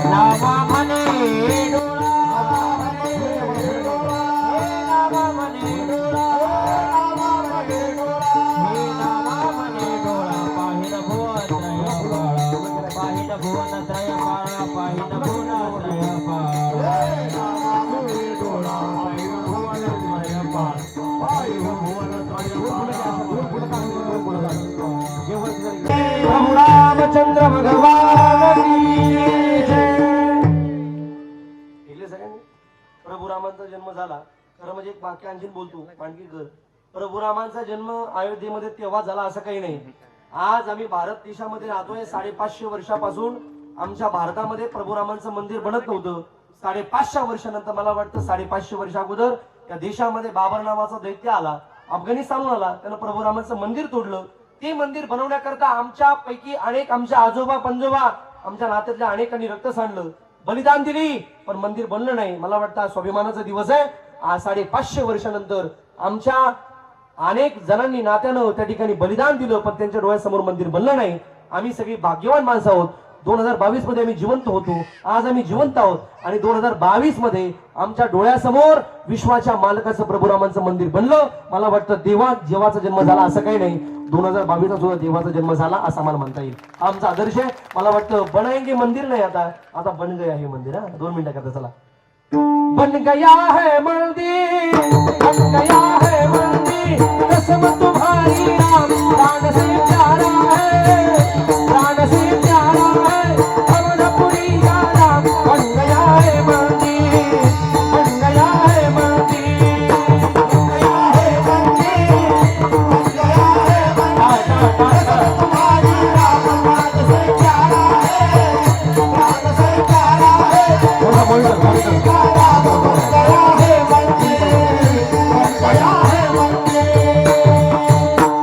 नामा म्हणे डोळा नामा म्हणे डोळा हे नामा म्हणे डोळा पाहिल भुवन त्रय बाळा पाहिल भुवन त्रय बाळा पाहिल भुवन त्रय बाळा प्रभु रामचंद्र भगवान की जय. ऐकले सगळ्यांनी? प्रभु रामांचा जन्म झाला. खरं म्हणजे एक वाक्य आणखीन बोलतो मांडकीकर. प्रभु रामांचा जन्म अयोध्येमध्ये तेव्हा झाला असं काही नाही. आज आम्ही भारत देशामध्ये राहतोय. 550 वर्षापासून आमच्या भारतामध्ये प्रभू रामांचं मंदिर बनत नव्हतं. 550 वर्षानंतर मला वाटतं 550 वर्षा अगोदर या देशामध्ये बाबर नावाचा दैत्य आला, अफगाणिस्तानहून आला, त्यानं प्रभू रामांचं मंदिर तोडलं. ते मंदिर बनवण्याकरता आमच्या पैकी अनेक, आमच्या आजोबा पंजोबा, आमच्या नात्यातल्या अनेकांनी रक्त सांडलं, बलिदान दिली, पण मंदिर बनलं नाही. मला वाटतं हा स्वाभिमानाचा दिवस आहे. आज 550 वर्षानंतर आमच्या अनेक जणांनी नात्यानं त्या ठिकाणी बलिदान दिलं, पण त्यांच्या डोळ्यासमोर मंदिर बनलं नाही. आम्ही सगळी भाग्यवान माणसं आहोत. 2022 मध्ये आम्ही जिवंत होतो, आज आम्ही जिवंत आहोत. आणि 2022 मध्ये आमच्या डोळ्यासमोर विश्वाच्या मालकाचं प्रभू रामांचं मंदिर बनलं. मला वाटतं देवाचा जन्म झाला असं काही नाही. 2022 सुद्धा देवाचा जन्म झाला असं आम्हाला म्हणता येईल. हा आमचा आदर्श आहे. मला वाटतं बनाएंगे मंदिर नाही, आता बन गया हे मंदिर. 2 मिनिटं करता चला. बन गया है मंदिर, बन गया है मंदिर, कसम तुम्हारी राम, प्राण से प्यारा है, प्राण से प्यारा है, अमरपुरी का राम. बन गया है मंदिर, बन गया है मंदिर, बन गया है मंदिर, बन गया है मंदिर, कसम तुम्हारी राम, प्राण से प्यारा है, प्राण से प्यारा है, अमरपुरी का राम. बन गया है मंदिर, बन गया है मंदिर.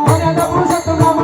मर्यादा पुरुषोत्तम राम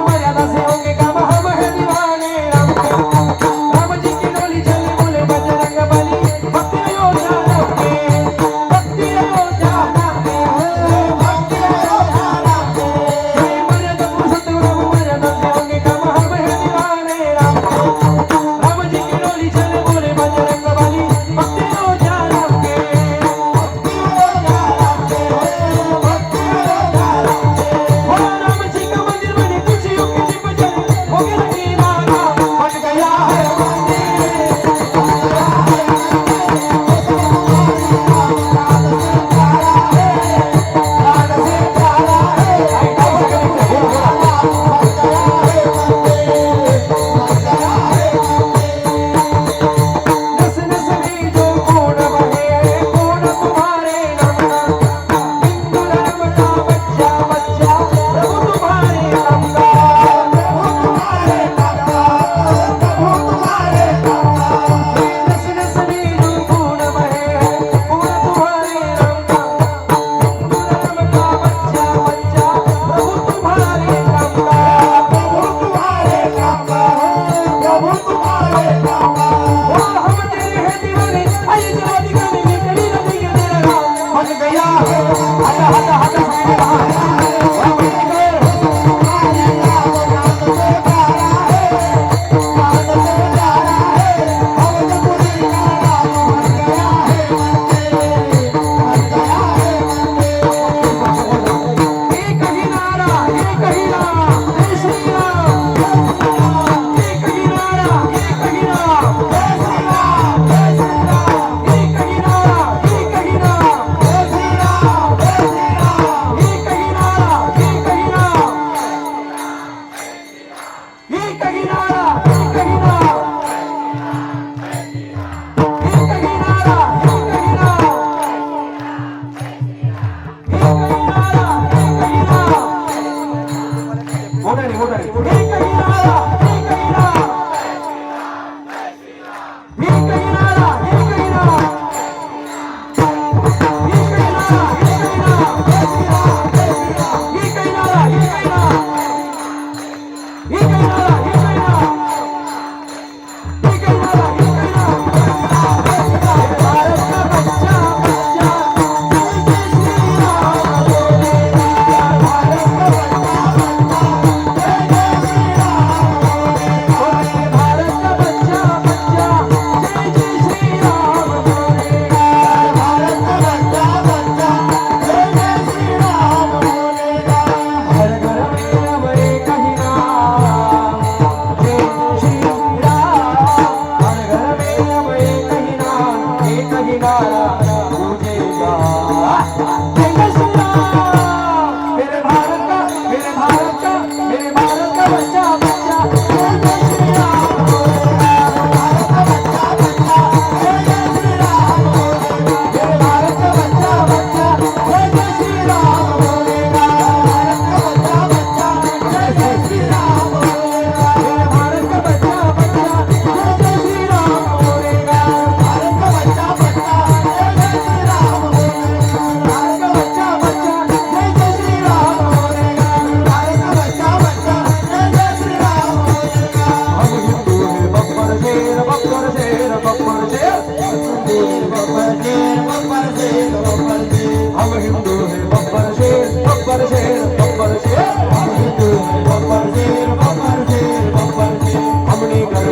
हम हिंदू है बब्बर शेर बब्बर शेर बब्बर शेर हम हिंदू है बब्बर शेर बब्बर शेर बब्बर शेर हमने कर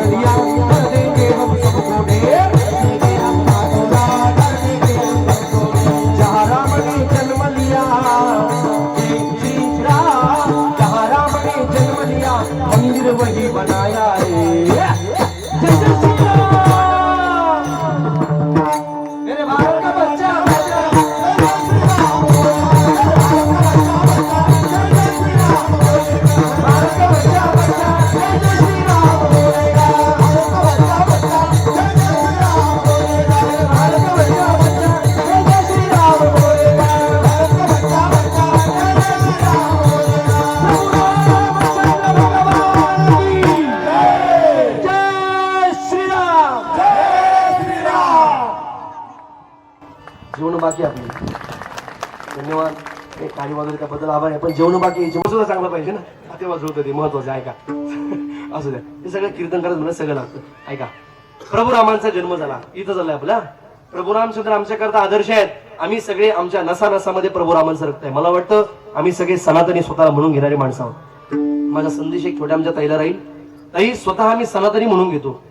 लिया कर देंगे हम सबको ढेर जहाँ राम ने जन्म लिया जय श्री राम जहाँ राम ने जन्म लिया मंदिर वही बनाया है जय जय श्री राम मेरे भारत का बच्चा जेवण बाकी आपली धन्यवाद हे गाडी वगैरे त्याबद्दल आभार आहे पण जेवण बाकी आहे जेवण सुद्धा चांगलं पाहिजे ना ते वाजवतं ते महत्वाचं आहे का असू द्या हे सगळं कीर्तन करत म्हणून सगळं लागतं ऐका प्रभू रामांचा जन्म झाला इथं झालाय आपला प्रभू रामचंद्र आमच्याकरता आदर्श आहेत आम्ही सगळे आमच्या नसा नसामध्ये प्रभू रामांचं रक्त आहे मला वाटतं आम्ही सगळे सनातनी स्वतःला म्हणून घेणारी माणसं आहोत माझा संदेश एक छोट्या आमच्या ताईला राहील ताई स्वतः आम्ही सनातनी म्हणून घेतो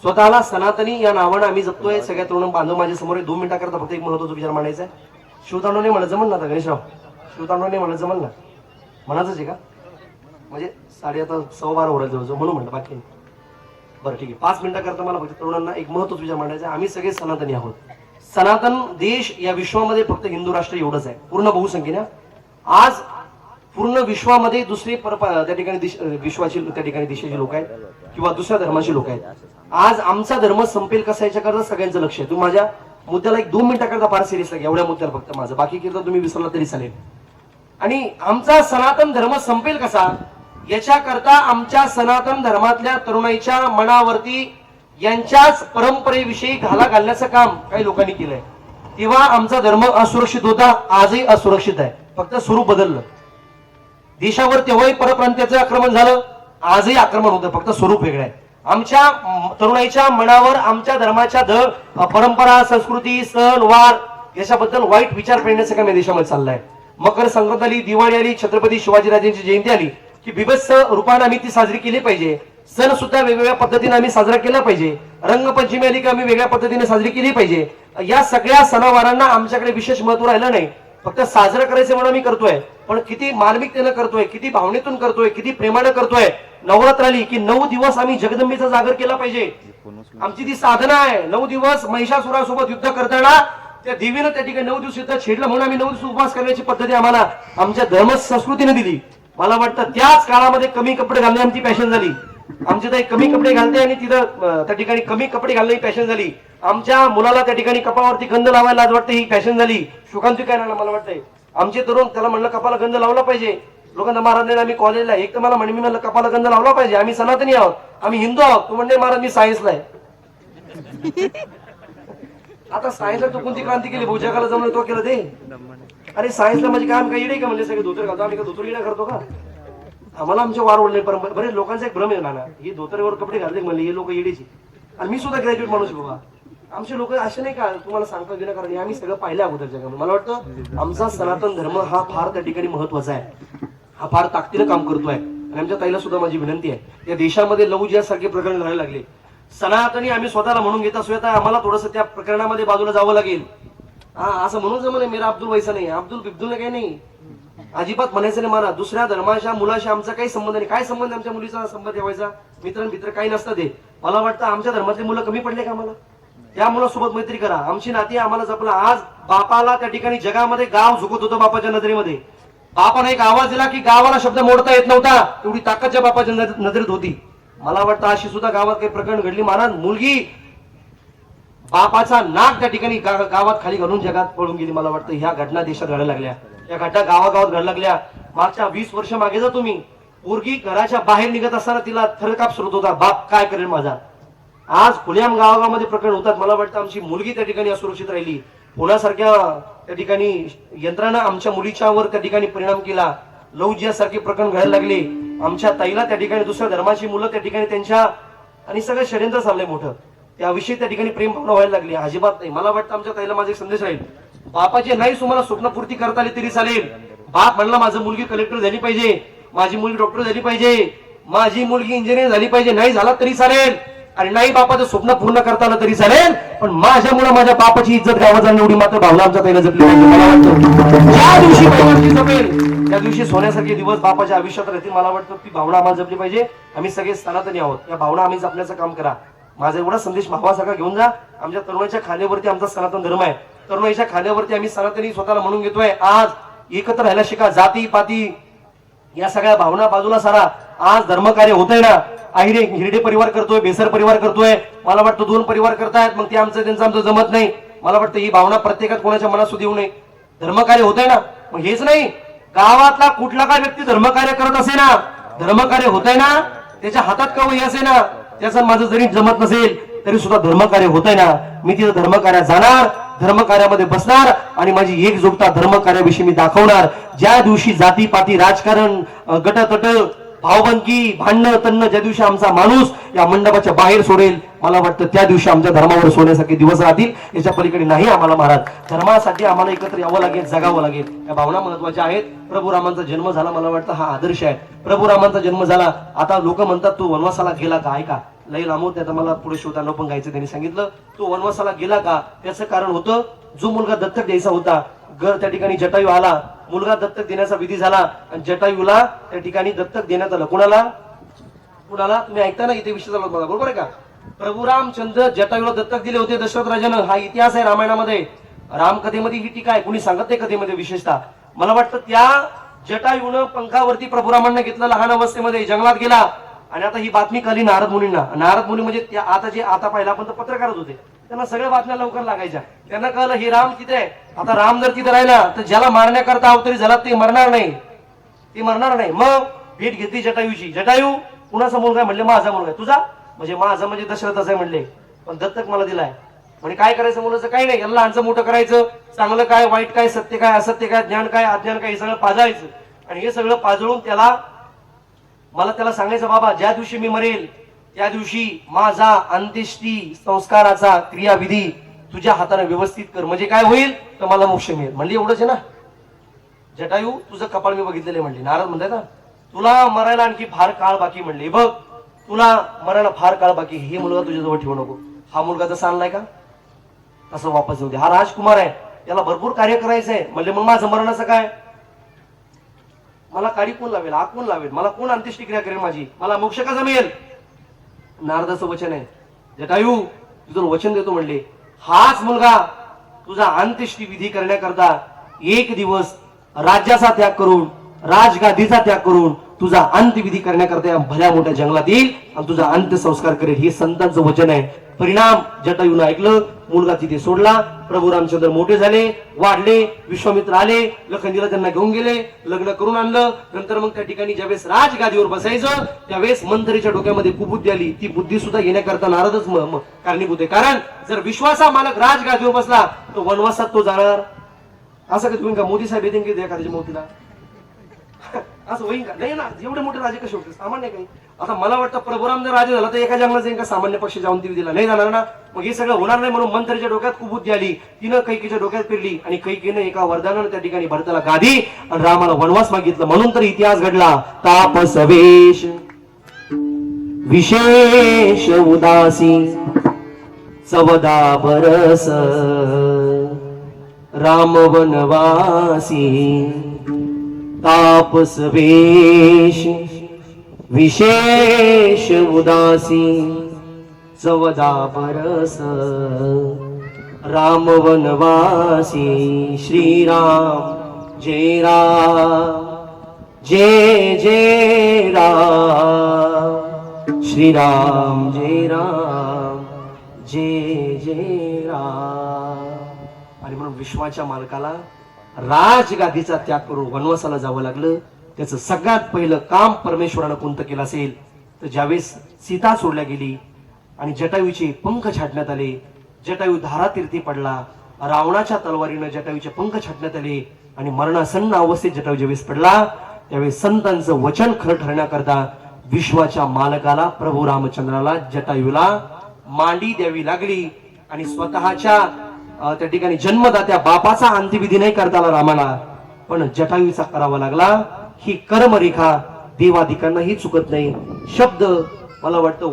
स्वतःला सनातनी या नावानं आम्ही जपतोय सगळ्या तरुण बांधव माझ्या समोर 2 मिनिटाकरता फक्त एक महत्वाचा विचार मांडायचा आहे शिवतांडवने मला जमल ना आता गणेशराव शिवतांडवने मला जमल ना म्हणायचंच आहे का म्हणजे आता 12:15 होईल जवळ म्हणून म्हणलं बाकी बरं ठीक आहे 5 मिनिटाकरता मला फक्त तरुणांना एक महत्वाचा विचार मांडायचा आहे आम्ही सगळे सनातनी आहोत सनातन देश या विश्वामध्ये फक्त हिंदू राष्ट्र एवढंच आहे पूर्ण बहुसंख्येने आज पूर्ण विश्वामध्ये दुसरे त्या ठिकाणी विश्वाची त्या ठिकाणी देशाची लोक आहेत किंवा दुसऱ्या धर्माची लोक आहेत आज आमचा धर्म संपेल कसा याच्याकरता सगळ्यांचं लक्ष आहे तुम्ही माझ्या मुद्द्याला एक 2 मिनिटाकरता फार सिरियस लागे एवढ्या मुद्द्याला फक्त माझं बाकी किरता तुम्ही विसरला तरी चालेल आणि आमचा सनातन धर्म संपेल कसा याच्याकरता आमच्या सनातन धर्मातल्या तरुणाईच्या मनावरती यांच्याच परंपरेविषयी घाला घालण्याचं काम काही लोकांनी केलंय तेव्हा आमचा धर्म असुरक्षित होता आजही असुरक्षित आहे फक्त स्वरूप बदललं देशावर तेव्हाही परप्रांतीयाचं आक्रमण झालं आजही आक्रमण होतं फक्त स्वरूप वेगळं आहे आमच्या तरुणाईच्या मनावर आमच्या धर्माच्या परंपरा संस्कृती सण वार याच्याबद्दल वाईट विचार पेरण्याचं काम या देशामध्ये चाललंय मकर संक्रांत आली दिवाळी आली छत्रपती शिवाजीराजांची जयंती आली की बिभत्स रूपाने आम्ही ती साजरी केली पाहिजे सण सुद्धा वेगवेगळ्या पद्धतीने आम्ही साजरा केला पाहिजे रंगपंचमी आली की आम्ही वेगळ्या पद्धतीने साजरी केली पाहिजे या सगळ्या सणावारांना आमच्याकडे विशेष महत्व राहिलं नाही फक्त साजरं करायचं म्हणून आम्ही करतोय पण किती मार्मिकतेनं करतोय किती भावनेतून करतोय किती प्रेमानं करतोय नवरात्र आली की 9 दिवस आम्ही जगदंबेचा जागर केला पाहिजे आमची ती साधना आहे 9 दिवस महिषासुरासोबत युद्ध करताना त्या देवीनं त्या ठिकाणी 9 दिवस युद्ध छेडलं म्हणून आम्ही 9 दिवस उपवास करण्याची पद्धती आम्हाला आमच्या धर्म संस्कृतीने दिली मला वाटतं त्याच काळामध्ये कमी कपडे घालणे आमची पॅशन झाली आमची ताई कमी कपडे घालते आणि तिथं त्या ठिकाणी कमी कपडे घालणे ही पॅशन झाली आमच्या मुलाला त्या ठिकाणी कपाळावरती गंध लावायला लाज वाटते ही फॅशन झाली सुकांती काय मला वाटतंय आमचे तरुण त्याला म्हणलं कपाला गंध लावला पाहिजे लोकांना महाराज आम्ही कॉलेजला एक तर मला म्हणे मी म्हणलं कपाला गंध लावला पाहिजे आम्ही सनातनी आहोत आम्ही हिंदू आहोत तू म्हणणे महाराज मी सायन्सला आहे आता सायन्सला तू कोणती क्रांती केली भोजकाला जमलं तो केलं ते अरे सायन्सला म्हणजे काय आम्ही काही येडे का म्हणजे सगळे धोतर घालतो आम्ही का धोतर येणं करतो का आम्हाला आमच्या वार ओढले परंपरा बरेच लोकांचा एक भ्रम आहे ना हे धोतरवर कपडे घालते म्हणले हे लोक येडेची आणि मी सुद्धा ग्रॅज्युएट माणूस बाबा आमचे लोक असे नाही का तुम्हाला सांगता गेलं कारण आम्ही सगळं पाहिलं अगोदर जगामध्ये मला वाटतं आमचा सनातन धर्म हा फार त्या ठिकाणी महत्वाचा आहे हा फार ताकदीनं काम करतोय आणि आमच्या ताईला सुद्धा माझी विनंती आहे या देशामध्ये लवजियासारखे प्रकरण घडायला लागले सनातनी आम्ही स्वतःला म्हणून घेत असू आम्हाला थोडंसं त्या प्रकरणामध्ये बाजूला जावं लागेल हा असं म्हणून जमलं मेरा अब्दुल व्हायचा नाही अब्दुल बिब्दुल काही नाही अजिबात म्हणायचं नाही मला दुसऱ्या धर्माच्या मुलाशी आमचा काही संबंध नाही काय संबंध आमच्या मुलीचा संबंध ठेवायचा मित्र काही नसतं ते मला वाटतं आमच्या धर्मातले मुलं कमी पडले का मला त्या मुलासोबत मैत्री करा आमची नाती आम्हाला जपला आज बापाला त्या ठिकाणी जगामध्ये गाव झुकत होतं बापाच्या नजरेमध्ये बापाने एक आवाज दिला की गावाला शब्द मोडता येत नव्हता एवढी ताकदच्या बापाच्या नजरेत होती मला वाटतं अशी सुद्धा गावात काही प्रकरण घडली महाराज मुलगी बापाचा नाक त्या ठिकाणी गावात खाली घालून जगात पळून गेली मला वाटतं ह्या घटना देशात घडायला लागल्या या घटना गावागावात घडायला लागल्या मागच्या 20 वर्ष मागे जा तुम्ही पोरगी घराच्या बाहेर निघत असताना तिला थरकाप सुरत होता बाप काय करेल माझा आज खुल्याम गावागावामध्ये प्रकरण होतात मला वाटतं आमची मुलगी त्या ठिकाणी असुरक्षित राहिली पुण्यासारख्या त्या ठिकाणी यंत्रणा आमच्या मुलीच्यावर त्या ठिकाणी परिणाम केला लवजियासारखे प्रकरण घडायला लागले आमच्या ताईला त्या ठिकाणी दुसऱ्या धर्माची मुलं त्या ठिकाणी त्यांच्या आणि सगळं षड्यंत्र चाललंय मोठं त्याविषयी त्या ठिकाणी प्रेम भावना व्हायला लागली. अजिबात नाही. मला वाटतं आमच्या ताईला माझा एक संदेश राहील, बापाचे नाही तुम्हाला स्वप्नपूर्ती करता आली तरी चालेल. बाप म्हणला माझं मुलगी कलेक्टर झाली पाहिजे, माझी मुलगी डॉक्टर झाली पाहिजे, माझी मुलगी इंजिनियर झाली पाहिजे, नाही झाला तरी चालेल, आणि नाही बापाचं स्वप्न पूर्ण करता आलं तरी चालेल, पण माझ्यामुळे माझ्या बापाची इज्जत गावात जाणं एवढी मात्र भावना आमच्या ताईला जपली पाहिजे. मला वाटतं ज्या दिवशी भावना जपेल त्या दिवशी सोन्यासारखे दिवस बापाच्या आयुष्यात राहतील. मला वाटतं ती भावना आम्हाला जपली पाहिजे. आम्ही सगळे सनातनी आहोत, या भावना आम्ही जपण्याचं काम करा. माझा एवढा संदेश भावासारखा घेऊन जा. आमच्या तरुणाच्या खाण्यावरती आमचा सनातन धर्म आहे. तरुणाईच्या खाण्यावरती आम्ही सनातनी स्वतःला म्हणून घेतोय. आज एकत्र राहायला शिका. जाती पाती या सगळ्या भावना बाजूला सारा. आज धर्मकार्य होतंय ना. आहिरे हिरडे परिवार करतोय, बेसर परिवार करतोय. मला वाटतं 2 परिवार करतायत, मग ते आमचं त्यांचं आमचं जमत नाही. मला वाटतं ही भावना प्रत्येकात कोणाच्या मनात सुद्धा येऊ नये. धर्मकार्य होतंय ना, मग हेच नाही, गावातला कुठला काय व्यक्ती धर्मकार्य करत असे ना, धर्मकार्य होतंय ना, त्याच्या हातात का वही असे ना, त्याचं माझं जरी जमत नसेल तरी सुद्धा धर्मकार्य होतंय ना, मी तिथं धर्मकार्यात जाणार, धर्मकार्यामध्ये बसणार आणि माझी एकजुटता धर्मकार्याविषयी मी दाखवणार. ज्या दिवशी जातीपाती राजकारण गटतट भावबंदकी भांडणं तन्न ज्या दिवशी आमचा माणूस या मंडपाच्या बाहेर सोडेल, मला वाटतं त्या दिवशी आमच्या धर्मावर सोन्यासारखे दिवस राहतील. याच्या पलीकडे नाही आम्हाला महाराज. धर्मासाठी आम्हाला एकत्र यावं लागेल, जगावं लागेल. या भावना महत्वाच्या आहेत. प्रभू रामांचा जन्म झाला, मला वाटतं हा आदर्श आहे. प्रभू रामांचा जन्म झाला. आता लोक म्हणतात तू वनवासाला गेला का? ऐका, लई लांबून त्यात मला पुढे शिवताना पण गायचं. त्यांनी सांगितलं तो वनवासाला गेला का, त्याचं कारण होतं जो मुलगा दत्तक द्यायचा होता, त्या ठिकाणी जटायू आला, मुलगा दत्तक देण्याचा विधी झाला आणि जटायूला त्या ठिकाणी दत्तक देण्यात आलं. कुणाला कुणाला तुम्ही ऐकता ना, इथे विषय चालू होता, बरोबर आहे का? प्रभू रामचंद्र जटायूला दत्तक दिले होते दशरथ राजानं. हा इतिहास आहे रामायणामध्ये, रामकथेमध्ये ही टीका आहे. कुणी सांगत नाही कथेमध्ये विशेषतः. मला वाटतं त्या जटायूनं पंखावरती प्रभू रामांना घेतलं, लहान अवस्थेमध्ये जंगलात गेला आणि आता ही बातमी कळली नारद मुनींना. नारद मुनी म्हणजे आता पहिला आपण तर पत्रकारच होते, त्यांना सगळ्या बातम्या लवकर लागायच्या. त्यांना कळलं हे राम तिथे आहे. आता राम जर तिथे राहिला तर ज्याला मारण्याकरता अवतरी झाला ते मरणार नाही, ते मरणार नाही. मग भेट घेतली जटायूची. जटायू कुणाचा मुलगा आहे म्हणले? माझा मुलगा आहे. तुझा म्हणजे माझा म्हणजे दशरथाचा आहे म्हणले, पण दत्तक मला दिलाय. म्हणजे काय करायचं मुलाचं? काही नाही, याला लहानचं मोठं करायचं, चांगलं काय वाईट काय सत्य काय असत्य काय ज्ञान काय अज्ञान काय हे सगळं पाजायचं. आणि हे सगळं पाजळून मला त्याला सांगायचं, बाबा ज्या दिवशी मी मरेल त्या दिवशी माझा अंत्येष्टी संस्काराचा क्रियाविधी तुझ्या हाताने व्यवस्थित कर, म्हणजे काय होईल तर मला मोक्ष मिळेल. म्हणली एवढंच आहे ना. जटायू तुझं कपाळ मी बघितलेलं आहे म्हणले. नारद म्हणतात ना तुला मरायला आणखी फार काळ बाकी म्हणले. बघ तुला मरायला फार काळ बाकी, हे मुलगा तुझ्याजवळ ठेवू नको. हा मुलगा जसा आणलाय का तसं वापस येऊ दे. हा राजकुमार आहे, त्याला भरपूर कार्य करायचं आहे. म्हणले मग माझं मरणाचं काय? मला काळी कोण लावेल, आग कोण लावेल, मला कोण अंत्येष्टी क्रिया करेल माझी, मला मोक्ष कसा मिळेल? नारदाचं वचन आहे, जटायू तुझं वचन देतो म्हणले, हाच मुलगा तुझा अंत्येष्टी विधी करण्याकरता 1 दिवस राज्याचा त्याग करून, राजगादीचा त्याग करून तुझा अंत्यविधी करण्याकरता भल्या मोठ्या जंगलात येईल आणि तुझा अंत्यसंस्कार करेल. हे संतांचं वचन आहे. परिणाम जटायूनं ऐकलं, मुलगा तिथे सोडला. प्रभू रामचंद्र मोठे झाले, वाढले, विश्वामित्र आले, लखनजीला त्यांना घेऊन गेले, लग्न करून आणलं. नंतर मग त्या ठिकाणी ज्यावेळेस राजगादीवर बसायचं त्यावेळेस मंथरीच्या डोक्यामध्ये कुबुद्धी आली. ती बुद्धी सुद्धा घेण्याकरता नारदच कारणीभूत आहे. कारण जर विश्वासा मालक राजगादीवर बसला तर वनवासात तो जाणार. असं का तुम्ही का मोदी साहेब येतील की एखाद्याच्या मोतीला असं होईल का? नाही ना. एवढे मोठे राजे कसे होते? सामान्य काही. आता मला वाटतं प्रभुराम जर राजा झाला तर एका जंगलात जाईल का सामान्य पक्ष जाऊन ती दिला नाही जाणार ना. मग हे सगळं होणार नाही म्हणून मंत्रीच्या डोक्यात कुबुद्धी आली. तिनं कैकीच्या डोक्यात फिरली आणि कैकीनं एका वरदानानं त्या ठिकाणी भरताला गादी आणि रामाला वनवास मागितलं. म्हणून तर इतिहास घडला. तापसवेश विशेष उदासी 14 बरस राम वनवासी. तापस वेश विशेष उदासी 14 बरस राम वनवासी. श्रीराम जय राम जय जय राम. श्रीराम जय राम जय जय राम. आणि म्हणून विश्वाच्या मालकाला राजगादीचा त्याग करून वनवासाला जावं लागलं. त्याचं सगळ्यात पहिलं काम परमेश्वरानं कोणतं केलं असेल तर ज्यावेळेस सीता सोडल्या गेली आणि जटायूचे पंख छाटण्यात आले, जटायू धारातीर्थी पडला, रावणाच्या तलवारीनं जटायूचे पंख छाटण्यात आले आणि मरणासन्न अवस्थेत जटायू ज्यावेळेस पडला त्यावेळेस संतांचं वचन खरं ठरण्याकरता विश्वाच्या मालकाला प्रभू रामचंद्राला जटायूला मांडी द्यावी लागली आणि स्वतःच्या त्या ठिकाणी जन्मदात्या बापाचा अंत्यविधी नाही करता आला रामाला, पण जटायूचा करावा लागला. ही कर्मरेखा देवादिकांनाही चुकत नाही. शब्द मला वाटतं